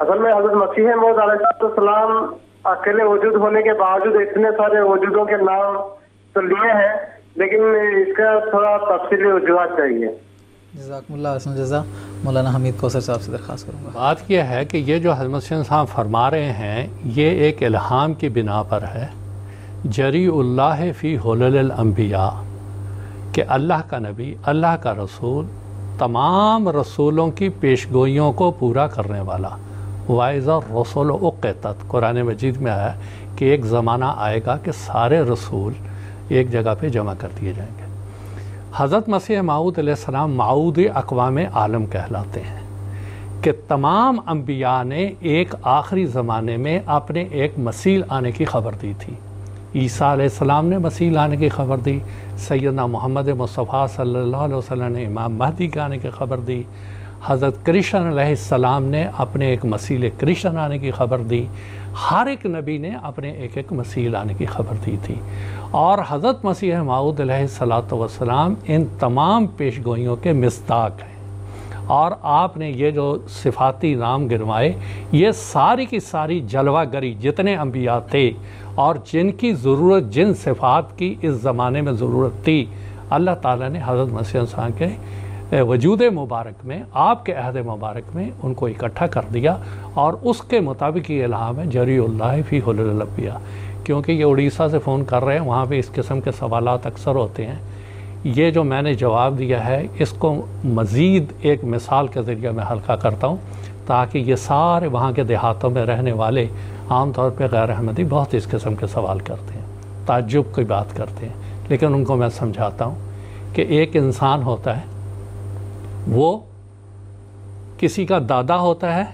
اصل میں حضرت مسیح موعود علیہ السلام اکیلے وجود ہونے کے باوجود اتنے سارے وجودوں کے نام تو لیے ہیں، لیکن اس کا تھوڑا تفصیلی وجوہات چاہیے۔ جزاکم اللہ حسن جزا۔ مولانا حمید کوثر صاحب سے درخواست کروں گا۔ بات یہ ہے کہ یہ جو حضرت مسیح صاحب فرما رہے ہیں یہ ایک الہام کی بنا پر ہے، جری اللہ فی حلل الانبیاء، کہ اللہ کا نبی، اللہ کا رسول تمام رسولوں کی پیشگوئیوں کو پورا کرنے والا۔ وَإِذَا الرُّسُلُ أُقِّتَتْ، قرآن مجید میں ہے کہ ایک زمانہ آئے گا کہ سارے رسول ایک جگہ پہ جمع کر دیے جائیں گے۔ حضرت مسیح موعود علیہ السلام موعود اقوام عالم کہلاتے ہیں کہ تمام انبیاء نے ایک آخری زمانے میں اپنے ایک مسیح آنے کی خبر دی تھی۔ عیسیٰ علیہ السلام نے مسیح آنے کی خبر دی، سیدنا محمد مصطفیٰ صلی اللہ علیہ وسلم نے امام مہدی کے آنے کی خبر دی، حضرت کرشن علیہ السلام نے اپنے ایک مسیح کرشن آنے کی خبر دی، ہر ایک نبی نے اپنے ایک مسیح آنے کی خبر دی تھی، اور حضرت مسیح موعود علیہ السلام ان تمام پیشگوئیوں کے مصداق ہیں۔ اور آپ نے یہ جو صفاتی نام گنوائے یہ ساری کی ساری جلوہ گری جتنے انبیاء تھے اور جن کی ضرورت، جن صفات کی اس زمانے میں ضرورت تھی، اللہ تعالیٰ نے حضرت مسیح صاحب کے وجود مبارک میں، آپ کے عہد مبارک میں ان کو اکٹھا کر دیا، اور اس کے مطابق یہ الہام ہے جری اللہ فی حلل الانبیاء۔ کیونکہ یہ اڑیسہ سے فون کر رہے ہیں، وہاں پہ اس قسم کے سوالات اکثر ہوتے ہیں۔ یہ جو میں نے جواب دیا ہے اس کو مزید ایک مثال کے ذریعے میں ہلکا کرتا ہوں، تاکہ یہ سارے وہاں کے دیہاتوں میں رہنے والے عام طور پہ غیر احمدی بہت اس قسم کے سوال کرتے ہیں، تعجب کی بات کرتے ہیں، لیکن ان کو میں سمجھاتا ہوں کہ ایک انسان ہوتا ہے، وہ کسی کا دادا ہوتا ہے،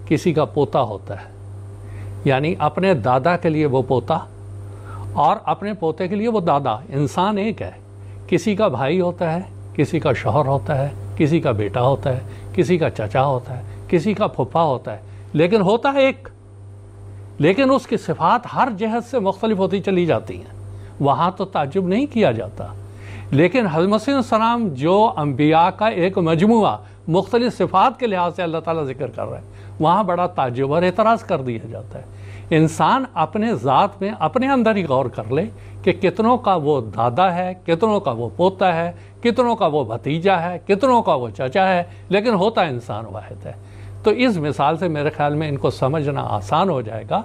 کسی کا پوتا ہوتا ہے، یعنی اپنے دادا کے لیے وہ پوتا اور اپنے پوتے کے لیے وہ دادا، انسان ایک ہے۔ کسی کا بھائی ہوتا ہے، کسی کا شوہر ہوتا ہے، کسی کا بیٹا ہوتا ہے، کسی کا چچا ہوتا ہے، کسی کا پھپھا ہوتا ہے، لیکن ہوتا ہے ایک، لیکن اس کی صفات ہر جہت سے مختلف ہوتی چلی جاتی ہیں، وہاں تو تعجب نہیں کیا جاتا۔ لیکن حضرت مسیح السلام جو انبیاء کا ایک مجموعہ مختلف صفات کے لحاظ سے اللہ تعالیٰ ذکر کر رہے ہیں، وہاں بڑا تعجب اور اعتراض کر دیا جاتا ہے۔ انسان اپنے ذات میں اپنے اندر ہی غور کر لے کہ کتنوں کا وہ دادا ہے، کتنوں کا وہ پوتا ہے، کتنوں کا وہ بھتیجا ہے، کتنوں کا وہ چچا ہے، لیکن ہوتا انسان واحد ہے۔ تو اس مثال سے میرے خیال میں ان کو سمجھنا آسان ہو جائے گا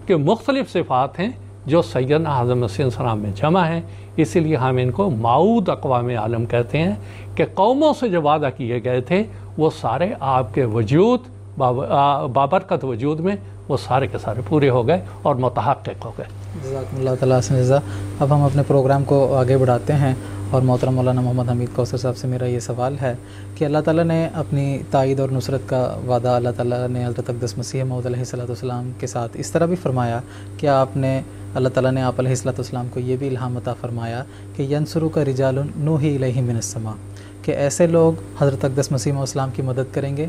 کہ مختلف صفات ہیں جو سیدنا حضرت مسیح السلام میں جمع ہیں، اسی لیے ہم ان کو موعود اقوام عالم کہتے ہیں کہ قوموں سے جو وعدہ کیے گئے تھے وہ سارے آپ کے وجود، بابرکت وجود میں وہ سارے کے سارے پورے ہو گئے اور متحقق ہو گئے۔ جزاکم اللہ تعالیٰ حسن جزا۔ اب ہم اپنے پروگرام کو آگے بڑھاتے ہیں، اور محترم مولانا محمد حمید کوثر صاحب سے میرا یہ سوال ہے کہ اللہ تعالیٰ نے اپنی تائید اور نصرت کا وعدہ اللہ تعالیٰ نے حضرت اقدس مسیح موعود علیہ السلام کے ساتھ اس طرح بھی فرمایا کہ اللہ تعالیٰ نے آپ علیہ السلام کو یہ بھی الہام عطا فرمایا کہ ینصرک رجال نوحی الیہ من السماء، کہ ایسے لوگ حضرت اقدس مسیح موعود السلام کی مدد کریں گے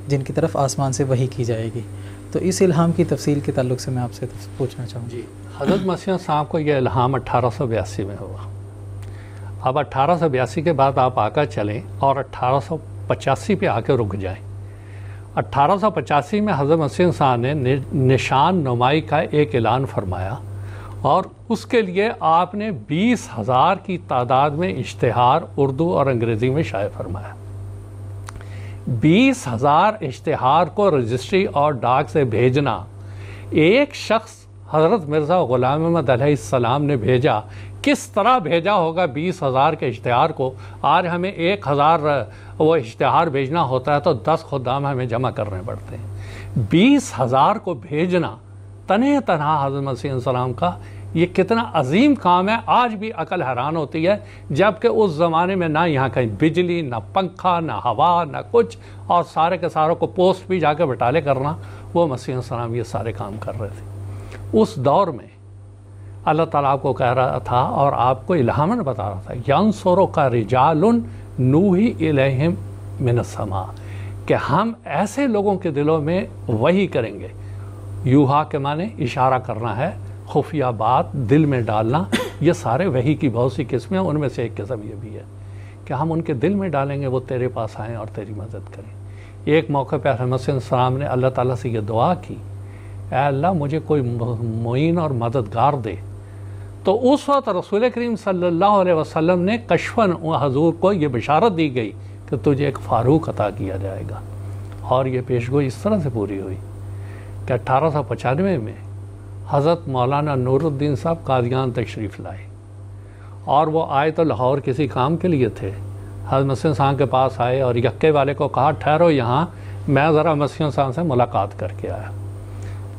جن کی طرف آسمان سے وحی کی جائے گی۔ تو اس الہام کی تفصیل کے تعلق سے میں آپ سے پوچھنا چاہوں گا۔ حضرت مسیح صاحب کو یہ الہام 1882 میں ہوا۔ اب 1882 کے بعد آپ آگے چلیں اور 1885 پہ آ کے رک جائیں۔ 1885 میں حضرت مسیح صاحب نے نشان نمائی کا ایک اعلان فرمایا، اور اس کے لیے آپ نے 20,000 کی تعداد میں اشتہار اردو اور انگریزی میں شائع فرمایا۔ 20,000 اشتہار کو رجسٹری اور ڈاک سے بھیجنا، ایک شخص حضرت مرزا غلام احمد علیہ السلام نے بھیجا، کس طرح بھیجا ہوگا 20,000 کے اشتہار کو؟ آج ہمیں 1,000 وہ اشتہار بھیجنا ہوتا ہے تو 10 خدام ہمیں جمع کرنے پڑتے ہیں۔ 20,000 کو بھیجنا تنہا حضرت مسیح السلام کا یہ کتنا عظیم کام ہے، آج بھی عقل حیران ہوتی ہے، جبکہ اس زمانے میں نہ یہاں کہیں بجلی، نہ پنکھا، نہ ہوا، نہ کچھ، اور سارے کے ساروں کو پوسٹ بھی جا کے بٹالے کرنا، وہ مسیح السلام یہ سارے کام کر رہے تھے۔ اس دور میں اللہ تعالیٰ کو کہہ رہا تھا اور آپ کو الہاماً بتا رہا تھا، ینصرک رجال نوحی الیہم من السماء، کہ ہم ایسے لوگوں کے دلوں میں وحی کریں گے۔ یوحا کے معنی اشارہ کرنا ہے، خفیہ بات دل میں ڈالنا، یہ سارے وحی کی بہت سی قسمیں ہیں، ان میں سے ایک قسم یہ بھی ہے کہ ہم ان کے دل میں ڈالیں گے، وہ تیرے پاس آئیں اور تیری مدد کریں۔ ایک موقع پہ حضرت مسیح علیہ السلام نے اللہ تعالیٰ سے یہ دعا کی، اے اللہ مجھے کوئی معین اور مددگار دے، تو اس وقت رسول کریم صلی اللہ علیہ وسلم نے کشفاً حضور کو یہ بشارت دی گئی کہ تجھے ایک فاروق عطا کیا جائے گا، اور یہ پیشگوئی اس طرح سے پوری ہوئی کہ 1895 میں حضرت مولانا نور الدین صاحب قادیان تشریف لائے، اور وہ آئے تو لاہور کسی کام کے لیے تھے۔ حضرت مسیح صاحب کے پاس آئے اور یکے والے کو کہا ٹھہرو یہاں، میں ذرا مسیح صاحب سے ملاقات کر کے آیا۔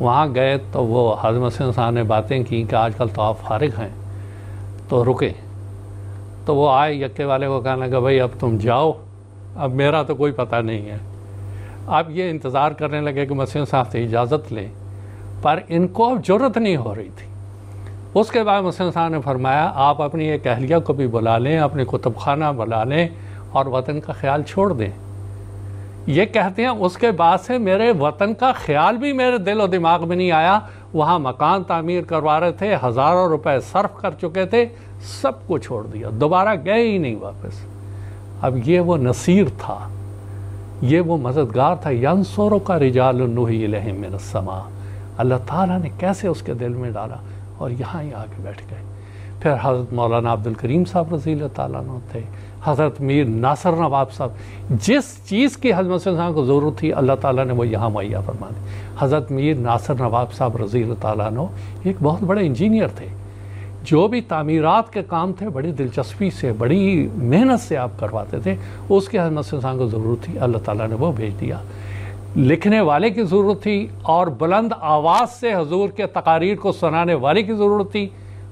وہاں گئے تو وہ حضرت مسیح صاحب نے باتیں کی کہ آج کل تو آپ فارغ ہیں تو رکیں، تو وہ آئے یکے والے کو کہنے لگا بھائی اب تم جاؤ، اب میرا تو کوئی پتہ نہیں ہے۔ اب یہ انتظار کرنے لگے کہ مسیح صاحب سے اجازت لیں، پر ان کو اب جرت نہیں ہو رہی تھی۔ اس کے بعد مسیح صاحب نے فرمایا آپ اپنی ایک اہلیہ کو بھی بلا لیں، اپنے کتب خانہ بلا لیں اور وطن کا خیال چھوڑ دیں۔ یہ کہتے ہیں اس کے بعد سے میرے وطن کا خیال بھی میرے دل و دماغ میں نہیں آیا۔ وہاں مکان تعمیر کروا رہے تھے، ہزاروں روپے صرف کر چکے تھے، سب کو چھوڑ دیا، دوبارہ گئے ہی نہیں واپس۔ اب یہ وہ نصیر تھا، یہ وہ مددگار تھا، ینصرک رجال نوحی الیہم من السماء۔ اللہ تعالیٰ نے کیسے اس کے دل میں ڈالا اور یہاں ہی آ کے بیٹھ گئے۔ پھر حضرت مولانا عبد الکریم صاحب رضی اللہ تعالیٰ عنہ تھے، حضرت میر ناصر نواب صاحب، جس چیز کی حضرت مسیح صاحب کو ضرورت تھی اللہ تعالیٰ نے وہ یہاں مہیا فرما دی۔ حضرت میر ناصر نواب صاحب رضی اللہ تعالیٰ عنہ ایک بہت بڑے انجینئر تھے، جو بھی تعمیرات کے کام تھے بڑی دلچسپی سے، بڑی محنت سے آپ کرواتے تھے۔ اس کی حضرت مسیح صاحب کو ضرورت تھی، اللہ تعالیٰ نے وہ بھیج دیا۔ لکھنے والے کی ضرورت تھی اور بلند آواز سے حضور کے تقاریر کو سنانے والے کی ضرورت تھی،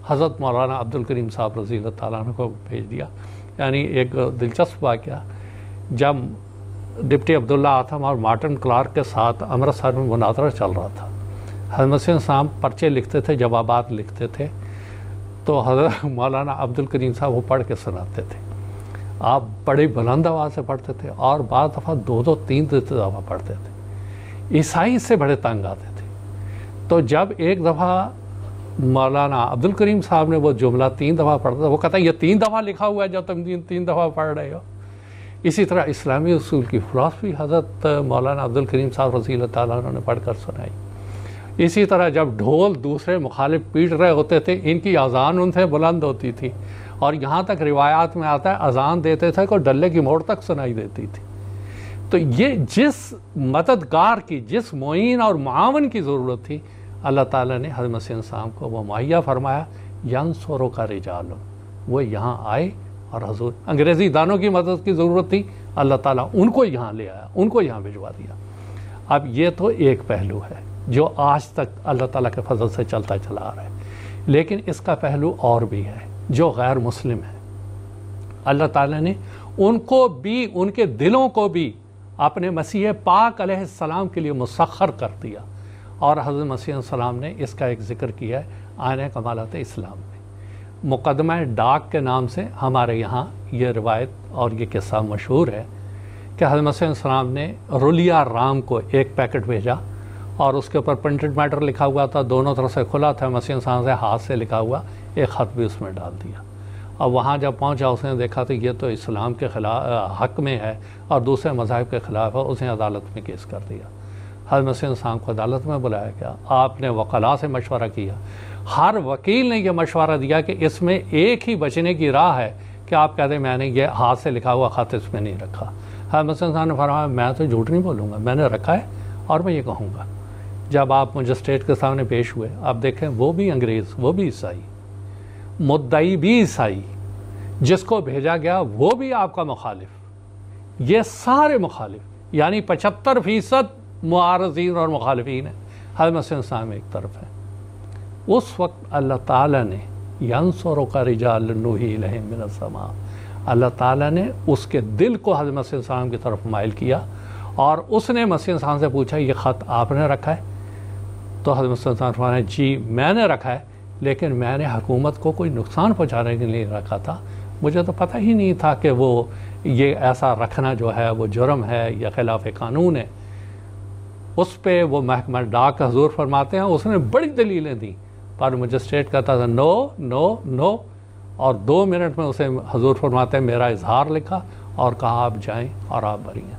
حضرت مولانا عبد الکریم صاحب رضی اللہ تعالیٰ عنہ کو بھیج دیا۔ یعنی ایک دلچسپ واقعہ، جب ڈپٹی عبداللہ آتم اور مارٹن کلارک کے ساتھ امرتسر میں مناظرہ چل رہا تھا، حضرت مسیح صاحب پرچے لکھتے تھے، جوابات لکھتے تھے، تو حضرت مولانا عبد الکریم صاحب وہ پڑھ کے سناتے تھے۔ آپ بڑی بلند آواز سے پڑھتے تھے اور بعض دفعہ دو تین دفعہ پڑھتے تھے۔ عیسائی سے بڑے تنگ آتے تھے۔ تو جب ایک دفعہ مولانا عبد الکریم صاحب نے وہ جملہ 3 دفعہ پڑھا تھا، وہ کہتا ہے یہ 3 دفعہ لکھا ہوا ہے جو تم 3 دفعہ پڑھ رہے ہو۔ اسی طرح اسلامی اصول کی فلسفی حضرت مولانا عبد الکریم صاحب رضی اللہ تعالیٰ عنہ نے پڑھ کر سنائی۔ اسی طرح جب ڈھول دوسرے مخالف پیٹ رہے ہوتے تھے، ان کی اذان ان سے بلند ہوتی تھی، اور یہاں تک روایات میں آتا ہے اذان دیتے تھے کہ ڈلے کی موڑ تک سنائی دیتی تھی۔ تو یہ جس مددگار کی، جس معین اور معاون کی ضرورت تھی، اللہ تعالیٰ نے حضرت مسیح صاحب کو وہ مہیا فرمایا۔ ینصرک رجال، وہ یہاں آئے، اور حضور انگریزی دانوں کی مدد کی ضرورت تھی، اللہ تعالیٰ ان کو یہاں لے آیا، ان کو یہاں بھجوا دیا۔ اب یہ تو ایک پہلو ہے جو آج تک اللہ تعالیٰ کے فضل سے چلتا چلا آ رہا ہے، لیکن اس کا پہلو اور بھی ہے۔ جو غیر مسلم ہیں، اللہ تعالیٰ نے ان کو بھی، ان کے دلوں کو بھی اپنے مسیح پاک علیہ السلام کے لیے مسخر کر دیا، اور حضرت مسیح علیہ السلام نے اس کا ایک ذکر کیا ہے آئینہ کمالات اسلام میں۔ مقدمہ ڈاک کے نام سے ہمارے یہاں یہ روایت اور یہ قصہ مشہور ہے کہ حضرت مسیح علیہ السلام نے رولیا رام کو ایک پیکٹ بھیجا، اور اس کے اوپر پرنٹڈ میٹر لکھا ہوا تھا، دونوں طرف سے کھلا تھا، مسیح علیہ السلام سے ہاتھ سے لکھا ہوا ایک خط بھی اس میں ڈال دیا۔ اور وہاں جب پہنچا اس نے دیکھا تو یہ تو اسلام کے خلاف حق میں ہے اور دوسرے مذاہب کے خلاف ہے، اس نے عدالت میں کیس کر دیا۔ حضرت مسیح السلام کو عدالت میں بلایا گیا، آپ نے وکلاء سے مشورہ کیا، ہر وکیل نے یہ مشورہ دیا کہ اس میں ایک ہی بچنے کی راہ ہے کہ آپ کہتے ہیں میں نے یہ ہاتھ سے لکھا ہوا خط اس میں نہیں رکھا۔ حضرت مسیح السلام نے فرمایا میں تو جھوٹ نہیں بولوں گا، میں نے رکھا ہے اور میں یہ کہوں گا۔ جب آپ مجسٹریٹ کے سامنے پیش ہوئے، آپ دیکھیں وہ بھی انگریز، وہ بھی عیسائی، مدعی بھی عیسائی، جس کو بھیجا گیا وہ بھی آپ کا مخالف، یہ سارے مخالف، یعنی 75% معارضین اور مخالفین ہیں۔ حضرت مسیح السلام ایک طرف ہے۔ اس وقت اللہ تعالیٰ نے ینصرک رجال نوحی الیہم من السماء، اللہ تعالیٰ نے اس کے دل کو حضرت مسیح السلام کی طرف مائل کیا، اور اس نے مسیح السلام سے پوچھا یہ خط آپ نے رکھا ہے؟ تو حضرت مسیح السلام فرمایا جی میں نے رکھا ہے، لیکن میں نے حکومت کو کوئی نقصان پہنچانے کے لیے رکھا تھا، مجھے تو پتہ ہی نہیں تھا کہ وہ یہ ایسا رکھنا جو ہے وہ جرم ہے یا خلاف قانون ہے۔ اس پہ وہ محکمہ ڈاک حضور فرماتے ہیں اس نے بڑی دلیلیں دیں، پر مجسٹریٹ کہتا تھا نو نو نو، اور 2 منٹ میں اسے حضور فرماتے ہیں میرا اظہار لکھا اور کہا آپ جائیں اور آپ بری ہیں۔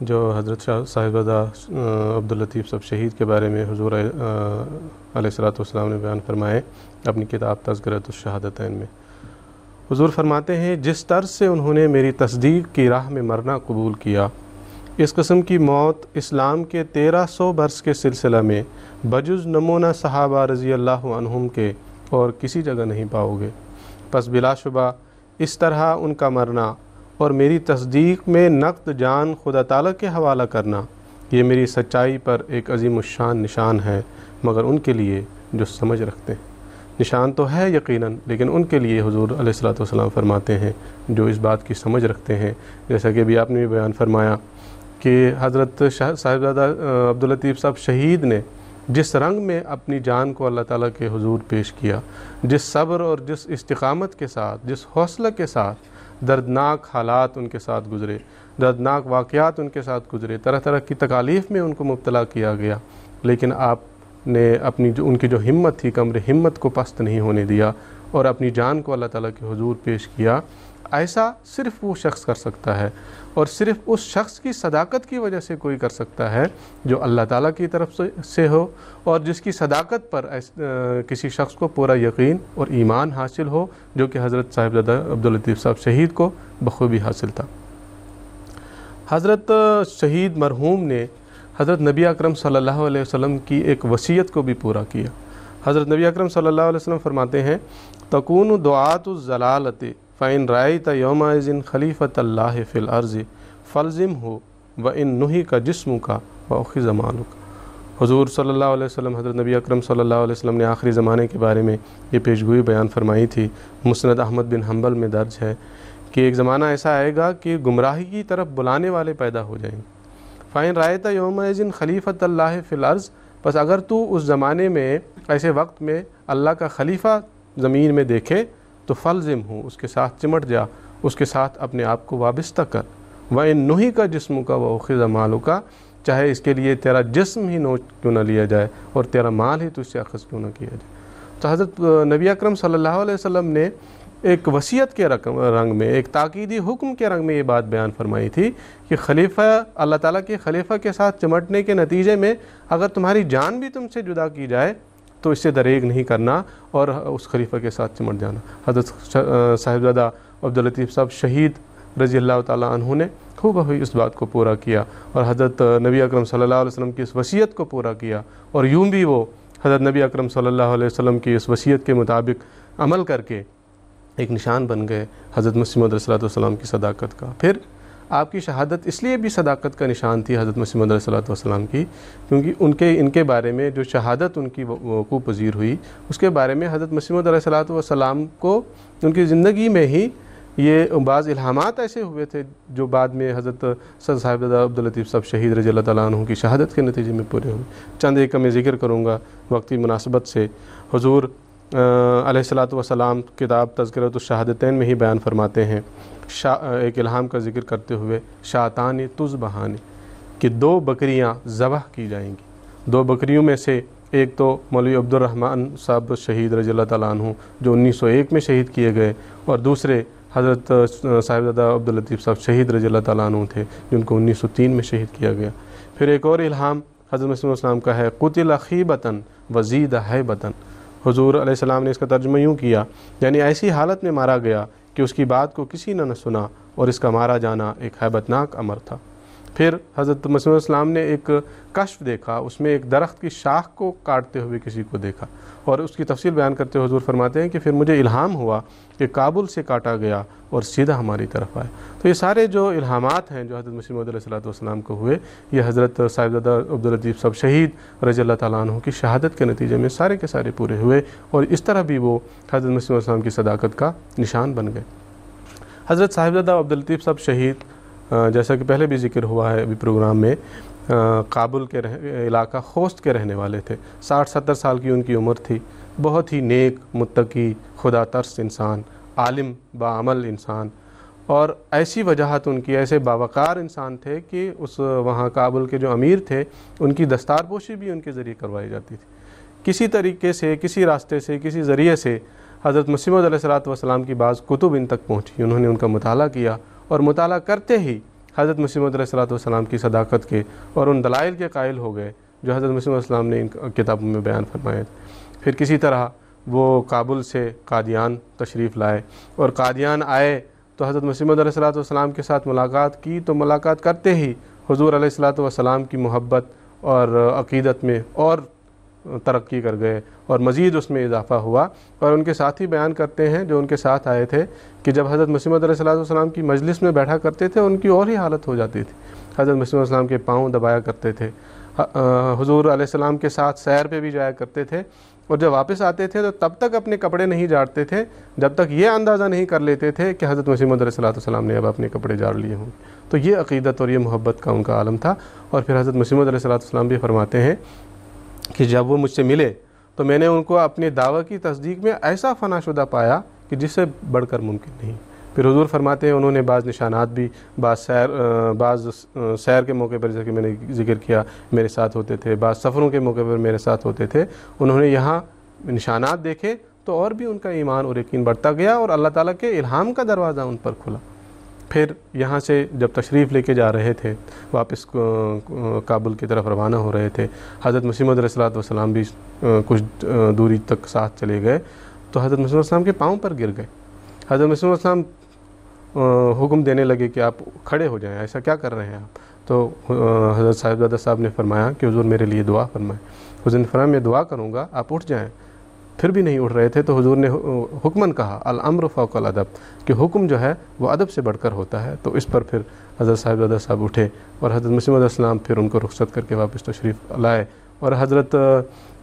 جو حضرت صاحبزادہ عبداللطیف صاحب شہید کے بارے میں حضور علیہ الصلوۃ والسلام نے بیان فرمائے اپنی کتاب تذکرۃ الشہادتین میں۔ حضور فرماتے ہیں جس طرز سے انہوں نے میری تصدیق کی راہ میں مرنا قبول کیا، اس قسم کی موت اسلام کے 1300 برس کے سلسلہ میں بجز نمونہ صحابہ رضی اللہ عنہم کے اور کسی جگہ نہیں پاؤ گے۔ پس بلا شبہ اس طرح ان کا مرنا اور میری تصدیق میں نقد جان خدا تعالیٰ کے حوالہ کرنا، یہ میری سچائی پر ایک عظیم الشان نشان ہے، مگر ان کے لیے جو سمجھ رکھتے ہیں۔ نشان تو ہے یقیناً، لیکن ان کے لیے حضور علیہ الصلوۃ والسلام فرماتے ہیں جو اس بات کی سمجھ رکھتے ہیں، جیسا کہ ابھی آپ نے بھی بیان فرمایا کہ حضرت صاحبزادہ عبداللطیف صاحب شہید نے جس رنگ میں اپنی جان کو اللہ تعالیٰ کے حضور پیش کیا، جس صبر اور جس استقامت کے ساتھ، جس حوصلہ کے ساتھ دردناک حالات ان کے ساتھ گزرے، دردناک واقعات ان کے ساتھ گزرے، طرح طرح کی تکالیف میں ان کو مبتلا کیا گیا، لیکن آپ نے اپنی ان کی جو ہمت تھی، کمر ہمت کو پست نہیں ہونے دیا اور اپنی جان کو اللہ تعالیٰ کے حضور پیش کیا۔ ایسا صرف وہ شخص کر سکتا ہے، اور صرف اس شخص کی صداقت کی وجہ سے کوئی کر سکتا ہے جو اللہ تعالیٰ کی طرف سے ہو، اور جس کی صداقت پر کسی شخص کو پورا یقین اور ایمان حاصل ہو، جو کہ حضرت صاحبزادہ عبداللطیف صاحب شہید کو بخوبی حاصل تھا۔ حضرت شہید مرحوم نے حضرت نبی اکرم صلی اللہ علیہ وسلم کی ایک وصیت کو بھی پورا کیا۔ حضرت نبی اکرم صلی اللہ علیہ وسلم فرماتے ہیں تکون دعات الضلالۃ فإن رأيت يومئذ خلیفۃ اللہ فی الارض فالزمہ وإن نہیک جسمک وأخذ مالک۔ حضور صلی اللہ علیہ وسلم، حضرت نبی اکرم صلی اللہ علیہ وسلم نے آخری زمانے کے بارے میں یہ پیشگوئی بیان فرمائی تھی۔ مسند احمد بن حنبل میں درج ہے کہ ایک زمانہ ایسا آئے گا کہ گمراہی کی طرف بلانے والے پیدا ہو جائیں گے۔ فإن رأيت يومئذ خلیفۃ اللہ فی الارض، بس اگر تو اس زمانے میں ایسے وقت میں اللہ کا خلیفہ زمین میں دیکھے تو فلزم ہوں، اس کے ساتھ چمٹ جا، اس کے ساتھ اپنے آپ کو وابستہ کر۔ وَإِن نُهِكَ جِسْمُكَ وَأُخِذَ مَالُكَ، چاہے اس کے لیے تیرا جسم ہی نوچ کیوں نہ لیا جائے اور تیرا مال ہی تجھ سے اخذ کیوں نہ کیا جائے۔ تو حضرت نبی اکرم صلی اللہ علیہ وسلم نے ایک وصیت کے رنگ میں، ایک تاکیدی حکم کے رنگ میں یہ بات بیان فرمائی تھی کہ خلیفہ، اللہ تعالیٰ کے خلیفہ کے ساتھ چمٹنے کے نتیجے میں اگر تمہاری جان بھی تم سے جدا کی جائے تو اس سے دریغ نہیں کرنا اور اس خلیفہ کے ساتھ چمٹ جانا۔ حضرت صاحبزادہ عبداللطیف صاحب شہید رضی اللہ تعالیٰ عنہ نے خوب اس بات کو پورا کیا اور حضرت نبی اکرم صلی اللہ علیہ وسلم کی اس وصیت کو پورا کیا، اور یوں بھی وہ حضرت نبی اکرم صلی اللہ علیہ وسلم کی اس وصیت کے مطابق عمل کر کے ایک نشان بن گئے حضرت مسیح موعود علیہ السلام کی صداقت کا۔ پھر آپ کی شہادت اس لیے بھی صداقت کا نشان تھی حضرت مسیح موعود علیہ السلام کی، کیونکہ ان کے بارے میں جو شہادت ان کی وقوع پذیر ہوئی، اس کے بارے میں حضرت مسیح موعود علیہ السلام کو ان کی زندگی میں ہی یہ بعض الہامات ایسے ہوئے تھے جو بعد میں حضرت صاحبزادہ عبداللطیف صاحب شہید رضی اللہ تعالیٰ عنہ کی شہادت کے نتیجے میں پورے ہوئے۔ چند ایک کا میں ذکر کروں گا وقتی مناسبت سے۔ حضور علیہ الصلوۃ والسلام کتاب تذکرۃ الشہادتین میں ہی بیان فرماتے ہیں، ایک الہام کا ذکر کرتے ہوئے، شاتان تذبحان، کہ 2 بکریاں ذبح کی جائیں گی۔ 2 بکریوں میں سے ایک تو مولوی عبد الرحمن صاحب شہید رضی اللہ تعالیٰ عنہ جو 1901 میں شہید کیے گئے، اور دوسرے حضرت صاحبزادہ عبداللطیف صاحب شہید رضی اللہ تعالیٰ عنہ تھے جن کو 1903 میں شہید کیا گیا۔ پھر ایک اور الہام حضرت مسیح السلام کا ہے، قتل خیبتاً وزید ہیبتاً۔ حضور علیہ السلام نے اس کا ترجمہ یوں کیا، یعنی ایسی حالت میں مارا گیا کہ اس کی بات کو کسی نے نہ سنا، اور اس کا مارا جانا ایک ہیبت ناک امر تھا۔ پھر حضرت مسیح السلام نے ایک کشف دیکھا، اس میں ایک درخت کی شاخ کو کاٹتے ہوئے کسی کو دیکھا، اور اس کی تفصیل بیان کرتے ہوئے حضور فرماتے ہیں کہ پھر مجھے الہام ہوا کہ کابل سے کاٹا گیا اور سیدھا ہماری طرف آیا۔ تو یہ سارے جو الہامات ہیں جو حضرت مسیح موعود علیہ السلام کو ہوئے، یہ حضرت صاحبزادہ عبداللطیف صاحب شہید رضی اللہ تعالیٰ عنہ کی شہادت کے نتیجے میں سارے کے سارے پورے ہوئے، اور اس طرح بھی وہ حضرت مسیح السلام کی صداقت کا نشان بن گئے۔ حضرت صاحبزادہ عبداللطیف صاحب شہید، جیسا کہ پہلے بھی ذکر ہوا ہے ابھی پروگرام میں، کابل کے علاقہ خوست کے رہنے والے تھے۔ 60-70 سال کی ان کی عمر تھی۔ بہت ہی نیک، متقی، خدا ترس انسان، عالم، باعمل انسان، اور ایسی وجاہت ان کی، ایسے باوقار انسان تھے کہ اس وہاں کابل کے جو امیر تھے ان کی دستار پوشی بھی ان کے ذریعے کروائی جاتی تھی۔ کسی طریقے سے، کسی راستے سے، کسی ذریعے سے حضرت مسیح موعود علیہ السلام کی بعض کتب ان تک پہنچی، انہوں نے ان کا مطالعہ کیا، اور مطالعہ کرتے ہی حضرت مسیح موعود علیہ السلام کی صداقت کے اور ان دلائل کے قائل ہو گئے جو حضرت مسیح علیہ السلام نے ان کتابوں میں بیان فرمائے تھے۔ پھر کسی طرح وہ کابل سے قادیان تشریف لائے، اور قادیان آئے تو حضرت مسیح موعود علیہ السلام کے ساتھ ملاقات کی، تو ملاقات کرتے ہی حضور علیہ السلام کی محبت اور عقیدت میں اور ترقی کر گئے اور مزید اس میں اضافہ ہوا۔ اور ان کے ساتھی بیان کرتے ہیں جو ان کے ساتھ آئے تھے کہ جب حضرت مسیح موعود علیہ السلام کی مجلس میں بیٹھا کرتے تھے ان کی اور ہی حالت ہو جاتی تھی، حضرت مسیح علیہ السلام کے پاؤں دبایا کرتے تھے، حضور علیہ السلام کے ساتھ سیر پہ بھی جایا کرتے تھے، اور جب واپس آتے تھے تو تب تک اپنے کپڑے نہیں جھاڑتے تھے جب تک یہ اندازہ نہیں کر لیتے تھے کہ حضرت مسیح موعود علیہ السلام نے اب اپنے کپڑے جھاڑ لیے ہوں۔ تو یہ عقیدت اور یہ محبت کا ان کا عالم تھا۔ اور پھر حضرت مسیح موعود علیہ السلام بھی فرماتے ہیں کہ جب وہ مجھ سے ملے تو میں نے ان کو اپنی دعوت کی تصدیق میں ایسا فنا شدہ پایا کہ جس سے بڑھ کر ممکن نہیں۔ پھر حضور فرماتے ہیں انہوں نے بعض نشانات بھی بعض سیر کے موقع پر، جیسے کہ میں نے ذکر کیا، میرے ساتھ ہوتے تھے، بعض سفروں کے موقع پر میرے ساتھ ہوتے تھے، انہوں نے یہاں نشانات دیکھے تو اور بھی ان کا ایمان اور یقین بڑھتا گیا اور اللہ تعالیٰ کے الہام کا دروازہ ان پر کھلا۔ پھر یہاں سے جب تشریف لے کے جا رہے تھے، واپس کابل کی طرف روانہ ہو رہے تھے، حضرت مسیح موعود علیہ السلام بھی کچھ دوری تک ساتھ چلے گئے تو حضرت مسیح علیہ السلام کے پاؤں پر گر گئے۔ حضرت مسیح علیہ السلام حکم دینے لگے کہ آپ کھڑے ہو جائیں، ایسا کیا کر رہے ہیں آپ؟ تو حضرت صاحبزادہ صاحب نے فرمایا کہ حضور میرے لیے دعا فرمائیں۔ حضور نے فرمایا میں دعا کروں گا، آپ اٹھ جائیں۔ پھر بھی نہیں اٹھ رہے تھے تو حضور نے حکماً کہا الامر فوق الادب، کہ حکم جو ہے وہ ادب سے بڑھ کر ہوتا ہے۔ تو اس پر پھر حضرت صاحبزادہ صاحب اٹھے اور حضرت مسیح علیہ السلام پھر ان کو رخصت کر کے واپس تشریف لائے، اور حضرت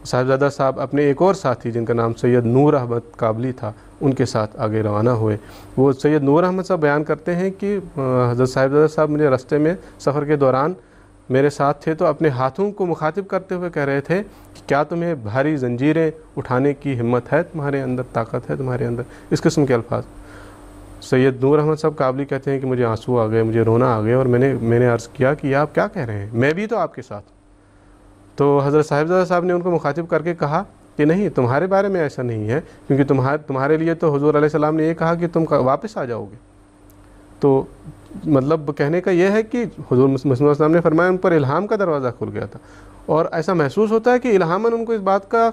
صاحبزادہ صاحب اپنے ایک اور ساتھی جن کا نام سید نور احمد کابلی تھا ان کے ساتھ آگے روانہ ہوئے۔ وہ سید نور احمد صاحب بیان کرتے ہیں کہ حضرت صاحبزادہ صاحب مجھے راستے میں سفر کے دوران میرے ساتھ تھے تو اپنے ہاتھوں کو مخاطب کرتے ہوئے کہہ رہے تھے کہ کیا تمہیں بھاری زنجیریں اٹھانے کی ہمت ہے تمہارے اندر، طاقت ہے تمہارے اندر، اس قسم کے الفاظ۔ سید نور احمد صاحب کابلی کہتے ہیں کہ مجھے آنسو آ گئے، مجھے رونا آ گیا، اور میں نے عرض کیا کہ آپ کیا کہہ رہے ہیں، میں بھی تو آپ کے ساتھ۔ تو حضرت صاحبزادہ صاحب نے ان کو مخاطب کر کے کہا کہ نہیں، تمہارے بارے میں ایسا نہیں ہے، کیونکہ تمہارے لیے تو حضور علیہ السلام نے یہ کہا کہ تم واپس آ جاؤ گے۔ تو مطلب کہنے کا یہ ہے کہ حضور مسیح علیہ السلام نے فرمایا ان پر الہام کا دروازہ کھل گیا تھا، اور ایسا محسوس ہوتا ہے کہ الہاماً ان کو اس بات کا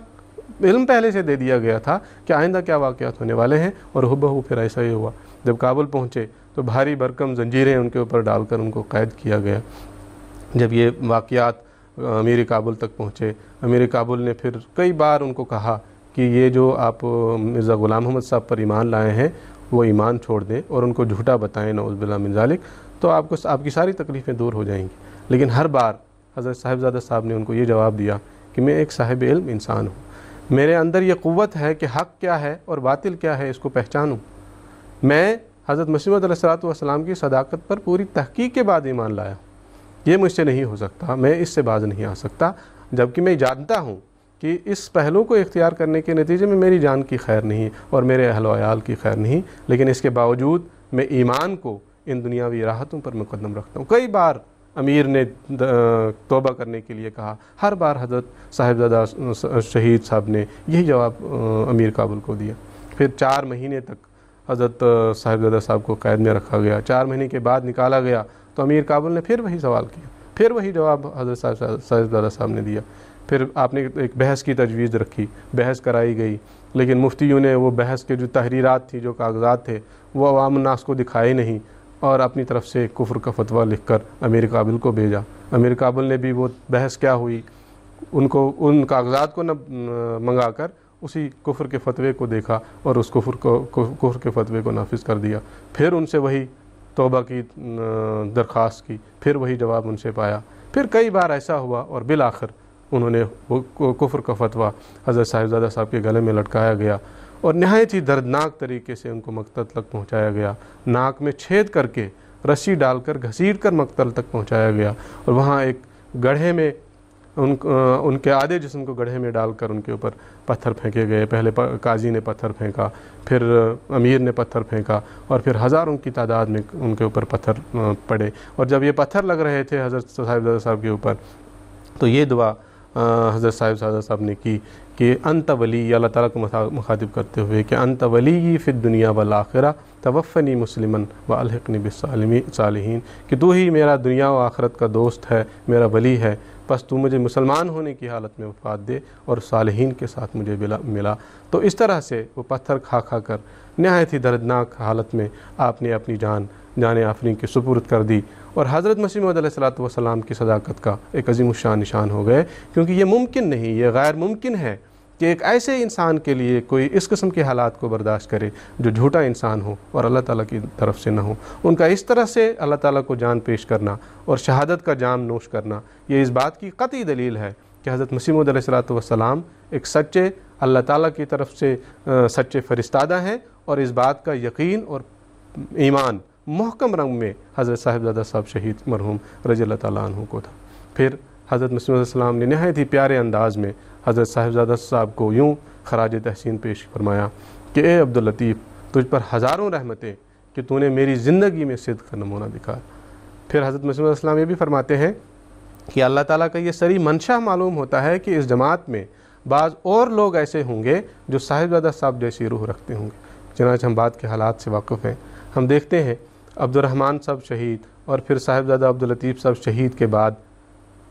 علم پہلے سے دے دیا گیا تھا کہ آئندہ کیا واقعات ہونے والے ہیں، اور ہو پھر ایسا ہی ہوا۔ جب کابل پہنچے تو بھاری بھرکم زنجیریں ان کے اوپر ڈال کر ان کو قید کیا گیا۔ جب یہ واقعات امیر کابل تک پہنچے، امیر کابل نے پھر کئی بار ان کو کہا کہ یہ جو آپ مرزا غلام محمد صاحب پر ایمان لائے ہیں وہ ایمان چھوڑ دیں اور ان کو جھوٹا بتائیں، نعوذ باللہ من ذالک، تو آپ کی ساری تکلیفیں دور ہو جائیں گی۔ لیکن ہر بار حضرت صاحبزادہ صاحب نے ان کو یہ جواب دیا کہ میں ایک صاحب علم انسان ہوں، میرے اندر یہ قوت ہے کہ حق کیا ہے اور باطل کیا ہے اس کو پہچانوں۔ میں حضرت مسیح موعود علیہ السلام کی صداقت پر پوری تحقیق کے بعد ایمان لایا ہوں، یہ مجھ سے نہیں ہو سکتا، میں اس سے باز نہیں آ سکتا، جبکہ میں جانتا ہوں کہ اس پہلو کو اختیار کرنے کے نتیجے میں میری جان کی خیر نہیں اور میرے اہل و عیال کی خیر نہیں، لیکن اس کے باوجود میں ایمان کو ان دنیاوی راحتوں پر مقدم رکھتا ہوں۔ کئی بار امیر نے توبہ کرنے کے لیے کہا، ہر بار حضرت صاحبزادہ شہید صاحب نے یہی جواب امیر کابل کو دیا۔ پھر 4 مہینے تک حضرت صاحبزادہ صاحب کو قید میں رکھا گیا۔ 4 مہینے کے بعد نکالا گیا تو امیر کابل نے پھر وہی سوال کیا، پھر وہی جواب حضرت صاحبزادہ صاحب نے دیا۔ پھر آپ نے ایک بحث کی تجویز رکھی، بحث کرائی گئی، لیکن مفتیوں نے وہ بحث کے جو تحریرات تھی، جو کاغذات تھے، وہ عوام الناس کو دکھائے نہیں، اور اپنی طرف سے کفر کا فتویٰ لکھ کر امیر کابل کو بھیجا۔ امیر کابل نے بھی وہ بحث کیا ہوئی ان کاغذات کو نہ منگا کر اسی کفر کے فتوے کو دیکھا اور اس کفر کے فتوے کو نافذ کر دیا۔ پھر ان سے وہی توبہ کی درخواست کی، پھر وہی جواب ان سے پایا۔ پھر کئی بار ایسا ہوا اور بالآخر انہوں نے کفر کا فتویٰ حضرت صاحبزادہ صاحب کے گلے میں لٹکایا گیا اور نہایت ہی دردناک طریقے سے ان کو مقتل تک پہنچایا گیا، ناک میں چھید کر کے رسی ڈال کر گھسیٹ کر مقتل تک پہنچایا گیا، اور وہاں ایک گڑھے میں ان کے آدھے جسم کو گڑھے میں ڈال کر ان کے اوپر پتھر پھینکے گئے۔ پہلے قاضی نے پتھر پھینکا، پھر امیر نے پتھر پھینکا، اور پھر ہزاروں کی تعداد میں ان کے اوپر پتھر پڑے۔ اور جب یہ پتھر لگ رہے تھے حضرت صاحبزادہ صاحب کے اوپر تو یہ دعا حضرت صاحبزادہ صاحب نے کی کہ انت ولی، اللہ تعالیٰ کو مخاطب کرتے ہوئے کہ انت ولی فی الدنیا والآخرہ توفنی مسلمن والحقنی بالصالحین، کہ تو ہی میرا دنیا و آخرت کا دوست ہے، میرا ولی ہے، بس تو مجھے مسلمان ہونے کی حالت میں وفات دے اور صالحین کے ساتھ مجھے ملا۔ تو اس طرح سے وہ پتھر کھا کھا کر نہایت ہی دردناک حالت میں آپ نے اپنی جان آفرین کے سپرد کر دی، اور حضرت مسیح موعود علیہ السلام کی صداقت کا ایک عظیم الشان نشان ہو گئے، کیونکہ یہ ممکن نہیں، یہ غیر ممکن ہے کہ ایک ایسے انسان کے لیے کوئی اس قسم کے حالات کو برداشت کرے جو جھوٹا انسان ہو اور اللہ تعالیٰ کی طرف سے نہ ہو۔ ان کا اس طرح سے اللہ تعالیٰ کو جان پیش کرنا اور شہادت کا جام نوش کرنا، یہ اس بات کی قطعی دلیل ہے کہ حضرت مسیح موعود علیہ السلام ایک سچے اللہ تعالیٰ کی طرف سے سچے فرستادہ ہیں، اور اس بات کا یقین اور ایمان محکم رنگ میں حضرت صاحبزادہ صاحب شہید مرحوم رضی اللہ تعالیٰ عنہ کو تھا۔ پھر حضرت مسیح علیہ السلام نے نہایت ہی پیارے انداز میں حضرت صاحبزادہ صاحب کو یوں خراج تحسین پیش فرمایا کہ اے عبداللطیف، تجھ پر ہزاروں رحمتیں کہ تو نے میری زندگی میں صدق کا نمونہ دکھایا۔ پھر حضرت مسیح علیہ السلام یہ بھی فرماتے ہیں کہ اللہ تعالیٰ کا یہ سری منشا معلوم ہوتا ہے کہ اس جماعت میں بعض اور لوگ ایسے ہوں گے جو صاحبزادہ صاحب جیسی روح رکھتے ہوں گے۔ چنانچہ ہم بعد کے حالات سے واقف ہیں، ہم دیکھتے ہیں عبد الرحمن صاحب شہید اور پھر صاحبزادہ عبداللطیف صاحب شہید کے بعد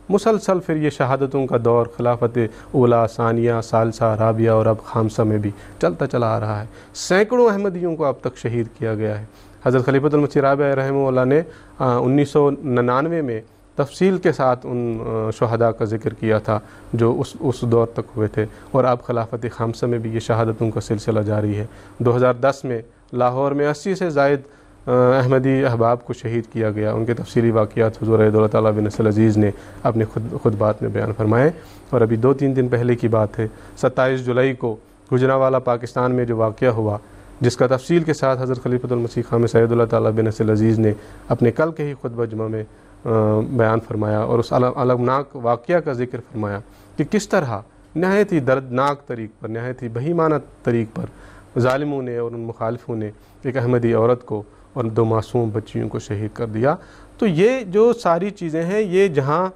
مسلسل پھر یہ شہادتوں کا دور خلافت اولیٰ، ثانیہ، ثالثہ، رابعہ اور اب خامسہ میں بھی چلتا چلا آ رہا ہے۔ سینکڑوں احمدیوں کو اب تک شہید کیا گیا ہے۔ حضرت خلیفۃ المسیح رابع رحمہ اللہ نے 1999 میں تفصیل کے ساتھ ان شہداء کا ذکر کیا تھا جو اس دور تک ہوئے تھے، اور اب خلافت خامسہ میں بھی یہ شہادتوں کا سلسلہ جاری ہے۔ 2010 میں لاہور میں 80 سے زائد احمدی احباب کو شہید کیا گیا، ان کے تفصیلی واقعات حضور دولہ تعالیٰ بن نصر العزیز نے اپنے خطبات میں بیان فرمائے۔ اور ابھی 2-3 دن پہلے کی بات ہے، 27 جولائی کو گجرانوالہ پاکستان میں جو واقعہ ہوا، جس کا تفصیل کے ساتھ حضرت خلیفۃ المسیح خامس سید اللہ تعالیٰ بن نصر العزیز نے اپنے کل کے ہی خطبہ جمعہ میں بیان فرمایا، اور اس المناک واقعہ کا ذکر فرمایا کہ کس طرح نہایت ہی دردناک طریق پر، نہایت ہی بہیمانہ طریق پر ظالموں نے اور ان مخالفوں نے ایک احمدی عورت کو اور 2 معصوم بچیوں کو شہید کر دیا۔ تو یہ جو ساری چیزیں ہیں، یہ جہاں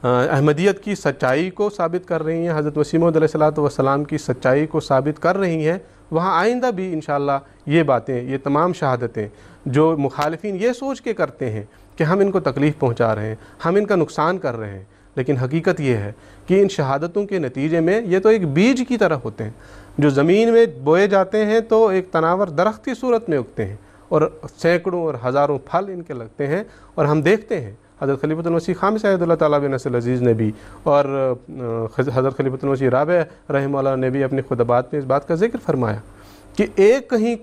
احمدیت کی سچائی کو ثابت کر رہی ہیں، حضرت مسیح موعود علیہ السلام کی سچائی کو ثابت کر رہی ہیں، وہاں آئندہ بھی انشاءاللہ یہ باتیں، یہ تمام شہادتیں جو مخالفین یہ سوچ کے کرتے ہیں کہ ہم ان کو تکلیف پہنچا رہے ہیں، ہم ان کا نقصان کر رہے ہیں، لیکن حقیقت یہ ہے کہ ان شہادتوں کے نتیجے میں یہ تو ایک بیج کی طرح ہوتے ہیں جو زمین میں بوئے جاتے ہیں تو ایک تناور درخت کی صورت میں اگتے ہیں، اور سینکڑوں اور ہزاروں پھل ان کے لگتے ہیں۔ اور ہم دیکھتے ہیں حضرت خلیفۃ المسیح خامس سید اللہ تعالیٰ بن نصر العزیز نے بھی اور حضرت خلیفۃ المسیح رابع رحمہ اللہ نے بھی اپنے خطبات میں اس بات کا ذکر فرمایا کہ ایک کہیں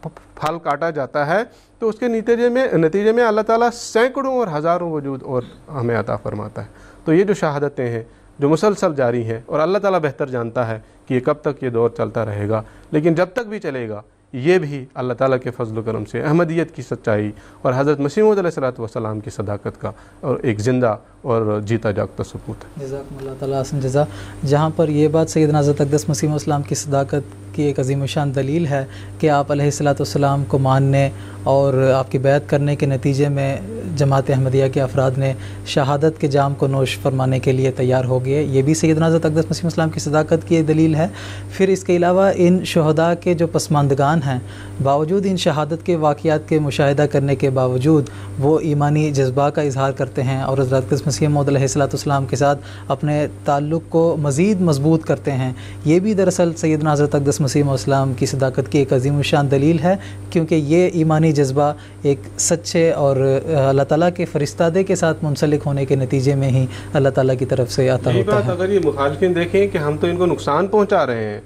پھل کاٹا جاتا ہے تو اس کے نتیجے میں اللہ تعالیٰ سینکڑوں اور ہزاروں وجود اور ہمیں عطا فرماتا ہے۔ تو یہ جو شہادتیں ہیں جو مسلسل جاری ہیں، اور اللہ تعالیٰ بہتر جانتا ہے کہ یہ کب تک یہ دور چلتا رہے گا، لیکن جب تک بھی چلے گا یہ بھی اللہ تعالیٰ کے فضل و کرم سے احمدیت کی سچائی اور حضرت مسیح موعود علیہ السلام کی صداقت کا اور ایک زندہ اور جیتا جاگتا ثبوت ہے۔ جزاکم اللہ تعالیٰ حسن جزا۔ جہاں پر یہ بات سیدنا حضرت اقدس مسیح موعود السلام کی صداقت کی ایک عظیم الشان دلیل ہے کہ آپ علیہ السلام کو ماننے اور آپ کی بیعت کرنے کے نتیجے میں جماعت احمدیہ کے افراد نے شہادت کے جام کو نوش فرمانے کے لیے تیار ہو گئے، یہ بھی سیدنا حضرت اقدس مسیح السلام کی صداقت کی دلیل ہے۔ پھر اس کے علاوہ ان شہداء کے جو پسماندگان ہیں، باوجود ان شہادت کے واقعات کے مشاہدہ کرنے کے باوجود وہ ایمانی جذبہ کا اظہار کرتے ہیں اور حضرت اقدس مسیح موعود علیہ السلام کے ساتھ اپنے تعلق کو مزید مضبوط کرتے ہیں۔ یہ بھی دراصل سیدنا حضرت اقدس مسیح موعود السلام کی صداقت کی ایک عظیم الشان دلیل ہے، کیونکہ یہ ایمانی جذبہ ایک سچے اور اللہ تعالیٰ کے فرستادے کے ساتھ منسلک ہونے کے نتیجے میں ہی اللہ تعالیٰ کی طرف سے عطا ہوتا ہے۔ اگر یہ مخالفین دیکھیں کہ ہم تو ان کو نقصان پہنچا رہے ہیں،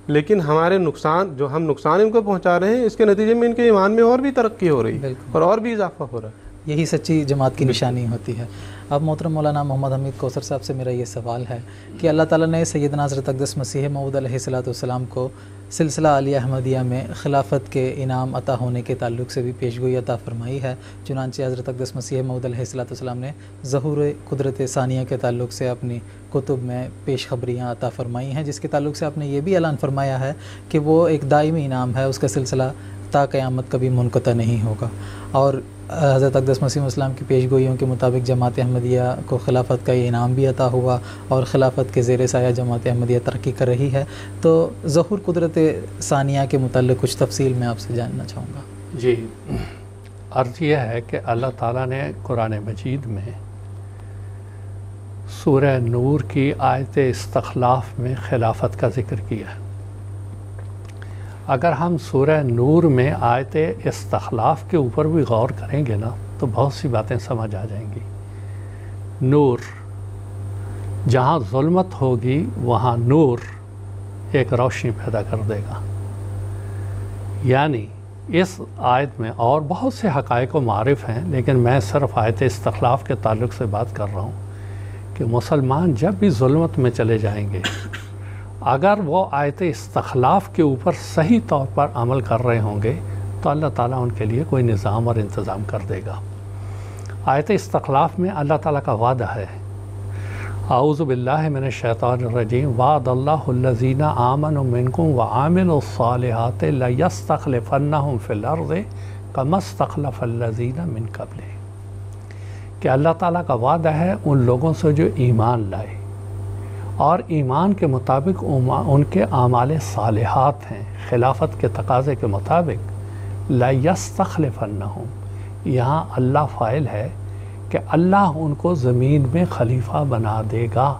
لیکن ہمارے نقصان جو ہم نقصان ان کو پہنچا رہے ہیں، اس کے نتیجے میں ان کے ایمان میں اور بھی ترقی ہو رہی ہے اور بھی اضافہ ہو رہا ہے۔ یہی سچی جماعت کی نشانی ہوتی ہے۔ اب محترم مولانا محمد حمید کوثر صاحب سے میرا یہ سوال ہے کہ اللہ تعالیٰ نے سیدنا حضرت اقدس مسیح موعود علیہ السلام کو سلسلہ عالیہ احمدیہ میں خلافت کے انعام عطا ہونے کے تعلق سے بھی پیشگوئی عطا فرمائی ہے، چنانچہ حضرت اقدس مسیح موعود علیہ السلام نے ظہور قدرت ثانیہ کے تعلق سے اپنی کتب میں پیش خبریاں عطا فرمائی ہیں، جس کے تعلق سے آپ نے یہ بھی اعلان فرمایا ہے کہ وہ ایک دائمی انعام ہے، اس کا سلسلہ تا قیامت کبھی منقطع نہیں ہوگا. اور حضرت اقدس مسیح السلام کی پیشگوئیوں کے مطابق جماعت احمدیہ کو خلافت کا یہ انعام بھی عطا ہوا اور خلافت کے زیر سایہ جماعت احمدیہ ترقی کر رہی ہے. تو ظہور قدرت ثانیہ کے متعلق کچھ تفصیل میں آپ سے جاننا چاہوں گا. جی، عرض یہ ہے کہ اللہ تعالیٰ نے قرآن مجید میں سورہ نور کی آیت استخلاف میں خلافت کا ذکر کیا ہے. اگر ہم سورہ نور میں آیت استخلاف کے اوپر بھی غور کریں گے نا تو بہت سی باتیں سمجھ آ جائیں گی. نور، جہاں ظلمت ہوگی وہاں نور ایک روشنی پیدا کر دے گا. یعنی اس آیت میں اور بہت سے حقائق و معارف ہیں، لیکن میں صرف آیت استخلاف کے تعلق سے بات کر رہا ہوں کہ مسلمان جب بھی ظلمت میں چلے جائیں گے، اگر وہ آیت استخلاف کے اوپر صحیح طور پر عمل کر رہے ہوں گے تو اللہ تعالیٰ ان کے لیے کوئی نظام اور انتظام کر دے گا. آیت استخلاف میں اللہ تعالیٰ کا وعدہ ہے، اعوذ باللہ من الشیطان الرجیم، وعد اللہ الذین آمنوا منکم وعاملوا الصالحات لیستخلفنہم فی الارض کما استخلف الذین من قبلہم، کہ اللہ تعالیٰ کا وعدہ ہے ان لوگوں سے جو ایمان لائے اور ایمان کے مطابق ان کے اعمال صالحات ہیں خلافت کے تقاضے کے مطابق. لیستخلفنہم، یہاں اللہ فاعل ہے کہ اللہ ان کو زمین میں خلیفہ بنا دے گا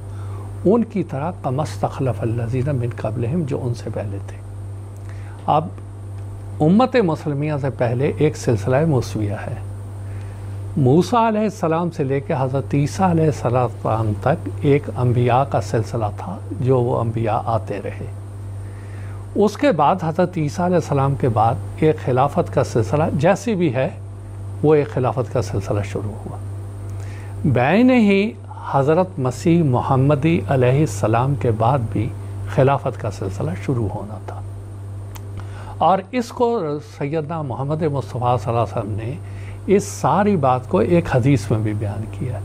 ان کی طرح کما استخلف الذین من قبلہم، جو ان سے پہلے تھے. اب امت مسلمیہ سے پہلے ایک سلسلہ موسویہ ہے. موسیٰ علیہ السلام سے لے کے حضرت عیسیٰ علیہ السلام تک ایک انبیاء کا سلسلہ تھا جو وہ انبیاء آتے رہے. اس کے بعد حضرت عیسیٰ علیہ السلام کے بعد ایک خلافت کا سلسلہ جیسی بھی ہے وہ ایک خلافت کا سلسلہ شروع ہوا. بین ہی حضرت مسیح محمدی علیہ السلام کے بعد بھی خلافت کا سلسلہ شروع ہونا تھا، اور اس کو سیدنا محمد مصطفیٰ صلی اللہ علیہ وسلم نے اس ساری بات کو ایک حدیث میں بھی بیان کیا.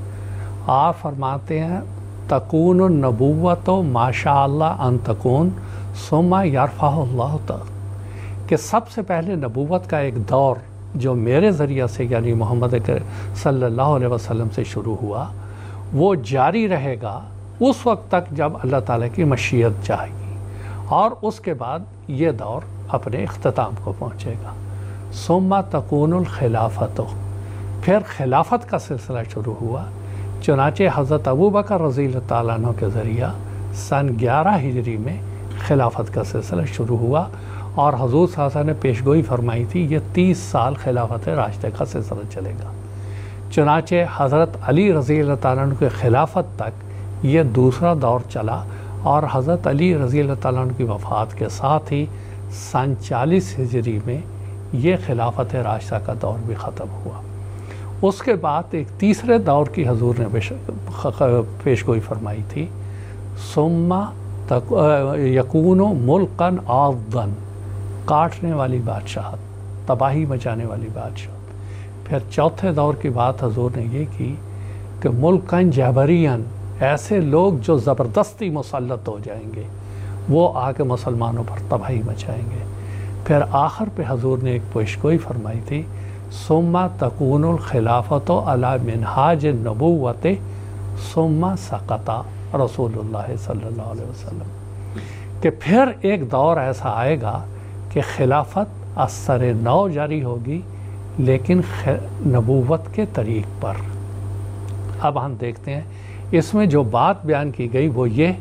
آپ فرماتے ہیں تکون النبوت ما شاء اللہ ان تکون ثم یرفع اللہ تعالی، کہ سب سے پہلے نبوت کا ایک دور جو میرے ذریعہ سے یعنی محمد صلی اللہ علیہ وسلم سے شروع ہوا وہ جاری رہے گا اس وقت تک جب اللہ تعالیٰ کی مشیت چاہے گی، اور اس کے بعد یہ دور اپنے اختتام کو پہنچے گا. ثم تکون الخلافت، پھر خلافت کا سلسلہ شروع ہوا. چنانچہ حضرت ابوبکر رضی اللہ تعالیٰ عنہ کے ذریعہ سن 11 ہجری میں خلافت کا سلسلہ شروع ہوا، اور حضور صلی اللہ علیہ وسلم نے پیشگوئی فرمائی تھی یہ 30 سال خلافت راشدہ کا سلسلہ چلے گا. چنانچہ حضرت علی رضی اللہ تعالیٰ عنہ کے خلافت تک یہ دوسرا دور چلا، اور حضرت علی رضی اللہ تعالیٰ عنہ کی وفات کے ساتھ ہی سن 40 ہجری میں یہ خلافت راشدہ کا دور بھی ختم ہوا. اس کے بعد ایک تیسرے دور کی حضور نے پیشگوئی فرمائی تھی، ثم یکون ملکن عاضن، کاٹنے والی بادشاہت، تباہی مچانے والی بادشاہت. پھر چوتھے دور کی بات حضور نے یہ کی کہ ملکن جبرین، ایسے لوگ جو زبردستی مسلط ہو جائیں گے، وہ آ کے مسلمانوں پر تباہی مچائیں گے. پھر آخر پہ حضور نے ایک پیشگوئی فرمائی تھی، ثم تکون الخلافت علی منہاج النبوت ثم سقط رسول اللہ صلی اللہ علیہ وسلم، کہ پھر ایک دور ایسا آئے گا کہ خلافت اثر نو جاری ہوگی لیکن نبوت کے طریق پر. اب ہم دیکھتے ہیں اس میں جو بات بیان کی گئی وہ یہ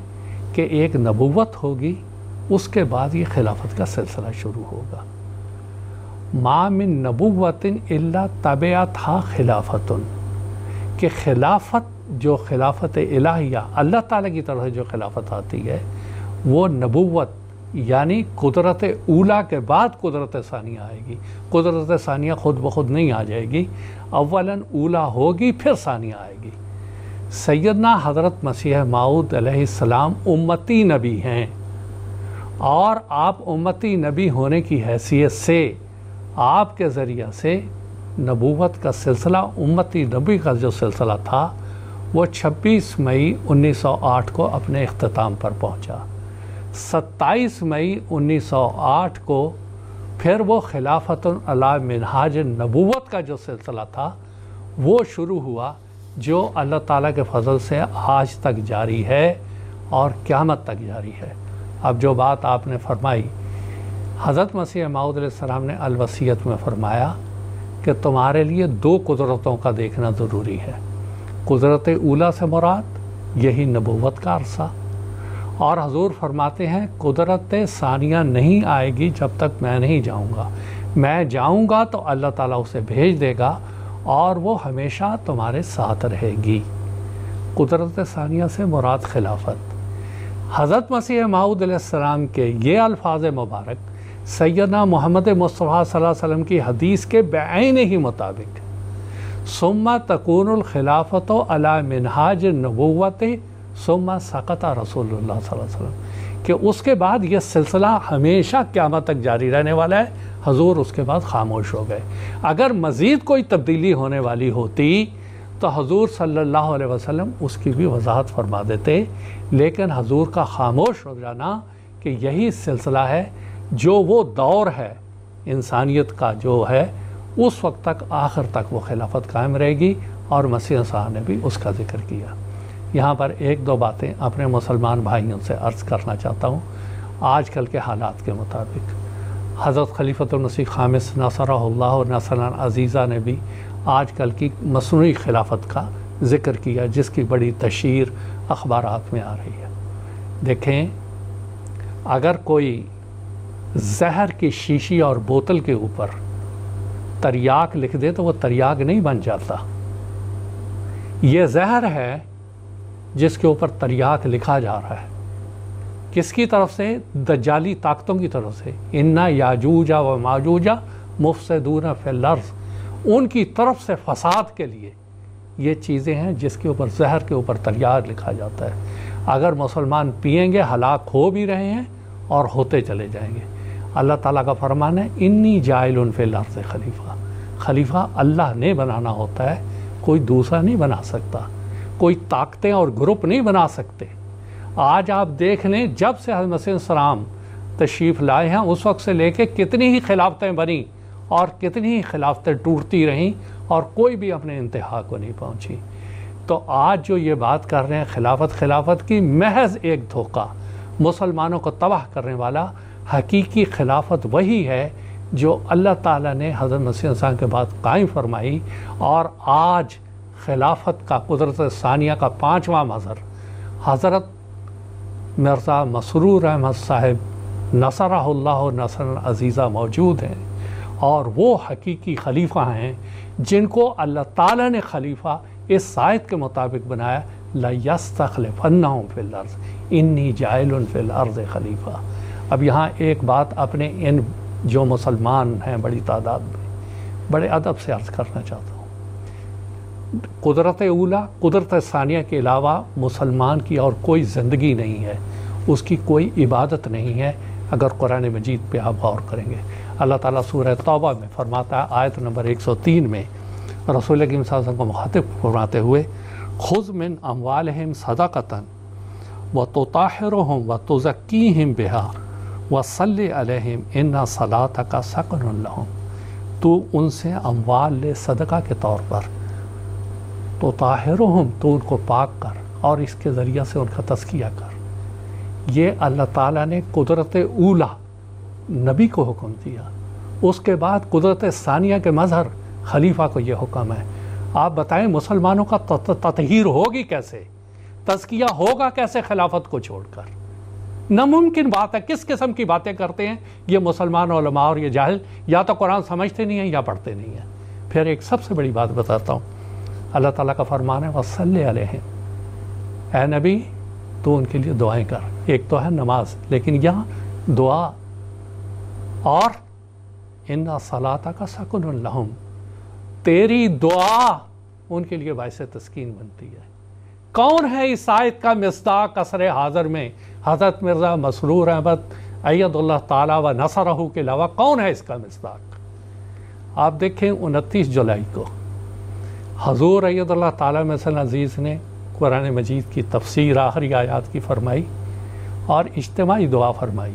کہ ایک نبوت ہوگی، اس کے بعد یہ خلافت کا سلسلہ شروع ہوگا. ما من نبوت الا تبعتھا خلافت، کہ خلافت جو خلافت الہیہ اللہ تعالیٰ کی طرف سے جو خلافت آتی ہے وہ نبوت یعنی قدرت اولیٰ کے بعد قدرت ثانیہ آئے گی. قدرت ثانیہ خود بخود نہیں آ جائے گی، اولاً اولیٰ ہوگی پھر ثانیہ آئے گی. سیدنا حضرت مسیح موعود علیہ السلام امتی نبی ہیں، اور آپ امتی نبی ہونے کی حیثیت سے آپ کے ذریعہ سے نبوت کا سلسلہ، امتی نبی کا جو سلسلہ تھا وہ 26 مئی 1908 کو اپنے اختتام پر پہنچا. 27 مئی 1908 کو پھر وہ خلافت علی منہاج نبوت کا جو سلسلہ تھا وہ شروع ہوا، جو اللہ تعالیٰ کے فضل سے آج تک جاری ہے اور قیامت تک جاری ہے۔ اب جو بات آپ نے فرمائی، حضرت مسیح موعود علیہ السلام نے الوصیت میں فرمایا کہ تمہارے لیے دو قدرتوں کا دیکھنا ضروری ہے۔ قدرت اولیٰ سے مراد یہی نبوت کا عرصہ، اور حضور فرماتے ہیں قدرت ثانیہ نہیں آئے گی جب تک میں نہیں جاؤں گا، میں جاؤں گا تو اللہ تعالیٰ اسے بھیج دے گا اور وہ ہمیشہ تمہارے ساتھ رہے گی۔ قدرت ثانیہ سے مراد خلافت۔ حضرت مسیح موعود علیہ السلام کے یہ الفاظ مبارک سیدنا محمد مصطفیٰ صلی اللہ علیہ وسلم کی حدیث کے بعین ہی مطابق، ثم تکون الخلافت علی منہاج نبوت ثم سقط رسول اللہ صلی اللہ علیہ وسلم، کہ اس کے بعد یہ سلسلہ ہمیشہ قیامت تک جاری رہنے والا ہے۔ حضور اس کے بعد خاموش ہو گئے۔ اگر مزید کوئی تبدیلی ہونے والی ہوتی تو حضور صلی اللہ علیہ وسلم اس کی بھی وضاحت فرما دیتے، لیکن حضور کا خاموش ہو جانا کہ یہی سلسلہ ہے، جو وہ دور ہے انسانیت کا جو ہے، اس وقت تک آخر تک وہ خلافت قائم رہے گی، اور مسیح صاحب نے بھی اس کا ذکر کیا۔ یہاں پر ایک دو باتیں اپنے مسلمان بھائیوں سے عرض کرنا چاہتا ہوں۔ آج کل کے حالات کے مطابق حضرت خلیفۃ المسیح خامس نصرہ اللہ نصرا عزیزہ نے بھی آج کل کی مصنوعی خلافت کا ذکر کیا، جس کی بڑی تشہیر اخبارات میں آ رہی ہے۔ دیکھیں، اگر کوئی زہر کی شیشی اور بوتل کے اوپر تریاک لکھ دے تو وہ تریاک نہیں بن جاتا۔ یہ زہر ہے جس کے اوپر تریاک لکھا جا رہا ہے، کس کی طرف سے؟ دجالی طاقتوں کی طرف سے۔ اِنَّ یاجوج و ماجوج مفسدون فی الارض، ان کی طرف سے فساد کے لیے یہ چیزیں ہیں جس کے اوپر زہر کے اوپر تریاک لکھا جاتا ہے۔ اگر مسلمان پئیں گے ہلاک ہو بھی رہے ہیں اور ہوتے چلے جائیں گے۔ اللہ تعالیٰ کا فرمان ہے انی جاعل فی الارض خلیفہ، خلیفہ اللہ نے بنانا ہوتا ہے، کوئی دوسرا نہیں بنا سکتا، کوئی طاقتیں اور گروپ نہیں بنا سکتے۔ آج آپ دیکھ لیں، جب سے حضرت مسیح السلام تشریف لائے ہیں اس وقت سے لے کے کتنی ہی خلافتیں بنی اور کتنی ہی خلافتیں ٹوٹتی رہیں اور کوئی بھی اپنے انتہا کو نہیں پہنچی۔ تو آج جو یہ بات کر رہے ہیں خلافت کی، محض ایک دھوکہ، مسلمانوں کو تباہ کرنے والا۔ حقیقی خلافت وہی ہے جو اللہ تعالیٰ نے حضرت مسیح السلام کے بعد قائم فرمائی، اور آج خلافت کا قدرت ثانیہ کا 5واں مظہر حضرت مرزا مسرور احمد صاحب نصرہ اللہ نصرا عزیزہ موجود ہیں، اور وہ حقیقی خلیفہ ہیں جن کو اللہ تعالیٰ نے خلیفہ اس آیت کے مطابق بنایا، لَيَسْتَخْلِفَنَّهُمْ فِي الْأَرْضِ إِنِّي جَاعِلٌ فِي الْأَرْضِ خلیفہ۔ اب یہاں ایک بات اپنے ان جو مسلمان ہیں بڑی تعداد میں بڑے ادب سے عرض کرنا چاہتا ہوں۔ قدرت اولیٰ، قدرت ثانیہ کے علاوہ مسلمان کی اور کوئی زندگی نہیں ہے، اس کی کوئی عبادت نہیں ہے، اگر قرآن مجید پہ آپ غور کریں گے۔ اللہ تعالیٰ سورہ توبہ میں فرماتا ہے آیت نمبر 103 میں، رسول اکرم صلی اللہ علیہ وسلم کو مخاطب فرماتے ہوئے، خذ من اموالہم صدقۃ وتطہرہم وتزکیہم بہا وصلی علیہم ان صلاتک سکن لہم۔ تو ان سے اموال لے صدقہ کے طور پر، تو طاہرہم، تو ان کو پاک کر اور اس کے ذریعہ سے ان کا تزکیہ کر۔ یہ اللہ تعالیٰ نے قدرت اولیٰ نبی کو حکم دیا، اس کے بعد قدرت ثانیہ کے مظہر خلیفہ کو یہ حکم ہے۔ آپ بتائیں مسلمانوں کا تطہیر ہوگی کیسے، تزکیہ ہوگا کیسے خلافت کو چھوڑ کر؟ ناممکن بات ہے۔ کس قسم کی باتیں کرتے ہیں یہ مسلمان علماء اور یہ جاہل، یا تو قرآن سمجھتے نہیں ہیں یا پڑھتے نہیں ہیں۔ پھر ایک سب سے بڑی بات بتاتا ہوں، اللہ تعالیٰ کا فرمان ہے وصلی علیہم، اے نبی تو ان کے لیے دعائیں کر۔ ایک تو ہے نماز، لیکن یہاں دعا، اور ان صلاتک سکن لہم، تیری دعا ان کے لیے باعث تسکین بنتی ہے۔ کون ہے اس آیت کا مصداق عصر حاضر میں؟ حضرت مرزا مسرور احمد اید اللہ تعالیٰ و نصرہ کے علاوہ کون ہے اس کا مصداق؟ آپ دیکھیں 29 جولائی کو حضور اید اللہ تعالیٰ مثلا عزیز نے قرآن مجید کی تفسیر آخری آیات کی فرمائی اور اجتماعی دعا فرمائی۔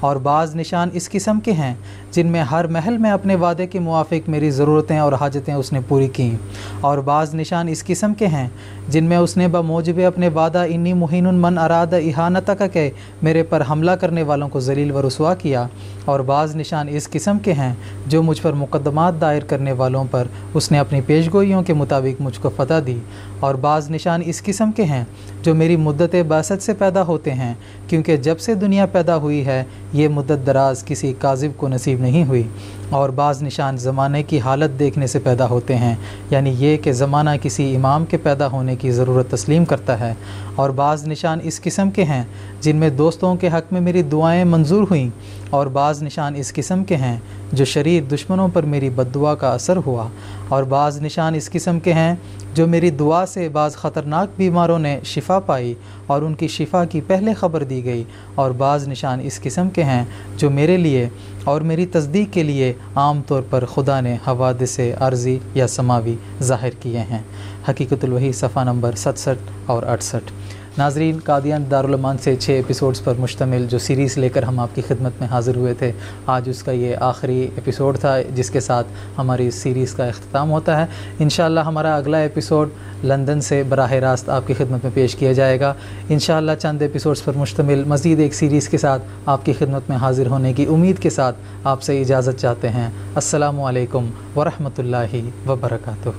اور بعض نشان اس قسم کے ہیں جن میں ہر محل میں اپنے وعدے کے موافق میری ضرورتیں اور حاجتیں اس نے پوری کیں، اور بعض نشان اس قسم کے ہیں جن میں اس نے بموجب اپنے وعدہ انی مہین من اراد احانتک کہ میرے پر حملہ کرنے والوں کو ذلیل و رسوا کیا، اور بعض نشان اس قسم کے ہیں جو مجھ پر مقدمات دائر کرنے والوں پر اس نے اپنی پیشگوئیوں کے مطابق مجھ کو فتح دی، اور بعض نشان اس قسم کے ہیں جو میری مدت بعثت سے پیدا ہوتے ہیں، کیونکہ جب سے دنیا پیدا ہوئی ہے یہ مدت دراز کسی کاذب کو نصیب نہیں ہوئی، اور بعض نشان زمانے کی حالت دیکھنے سے پیدا ہوتے ہیں، یعنی یہ کہ زمانہ کسی امام کے پیدا ہونے کی ضرورت تسلیم کرتا ہے، اور بعض نشان اس قسم کے ہیں جن میں دوستوں کے حق میں میری دعائیں منظور ہوئیں، اور بعض نشان اس قسم کے ہیں جو شریر دشمنوں پر میری بد دعا کا اثر ہوا، اور بعض نشان اس قسم کے ہیں جو میری دعا سے بعض خطرناک بیماروں نے شفا پائی اور ان کی شفا کی پہلے خبر دی گئی، اور بعض نشان اس قسم کے ہیں جو میرے لیے اور میری تصدیق کے لیے عام طور پر خدا نے حوادث عارضی یا سماوی ظاہر کیے ہیں۔ حقیقت الوحی صفحہ نمبر 67 اور 68۔ ناظرین، قادیان دارالمان سے 6 ایپیسوڈز پر مشتمل جو سیریز لے کر ہم آپ کی خدمت میں حاضر ہوئے تھے، آج اس کا یہ آخری ایپیسوڈ تھا جس کے ساتھ ہماری اس سیریز کا اختتام ہوتا ہے۔ انشاءاللہ ہمارا اگلا ایپیسوڈ لندن سے براہ راست آپ کی خدمت میں پیش کیا جائے گا۔ انشاءاللہ چند ایپیسوڈز پر مشتمل مزید ایک سیریز کے ساتھ آپ کی خدمت میں حاضر ہونے کی امید کے ساتھ آپ سے اجازت چاہتے ہیں۔ السلام علیکم ورحمۃ اللہ وبرکاتہ۔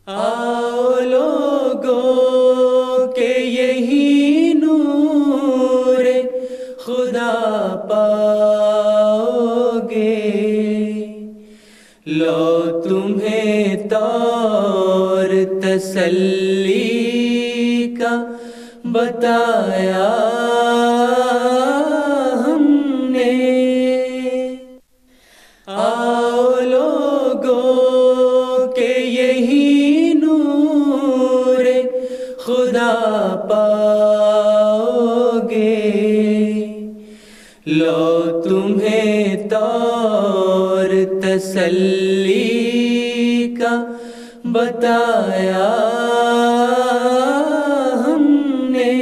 آؤ لوگوں کہ یہی نور خدا پاؤ گے، لو تمہیں طور تسلی کا بتایا ہم نے، آؤ لوگوں کہ یہی نور خدا پاؤ گے، لو تمہیں طور تسلی کا بتایا ہم نے،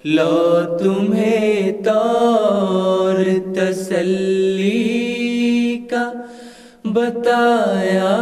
لو تمہیں طور تسلی کا بتایا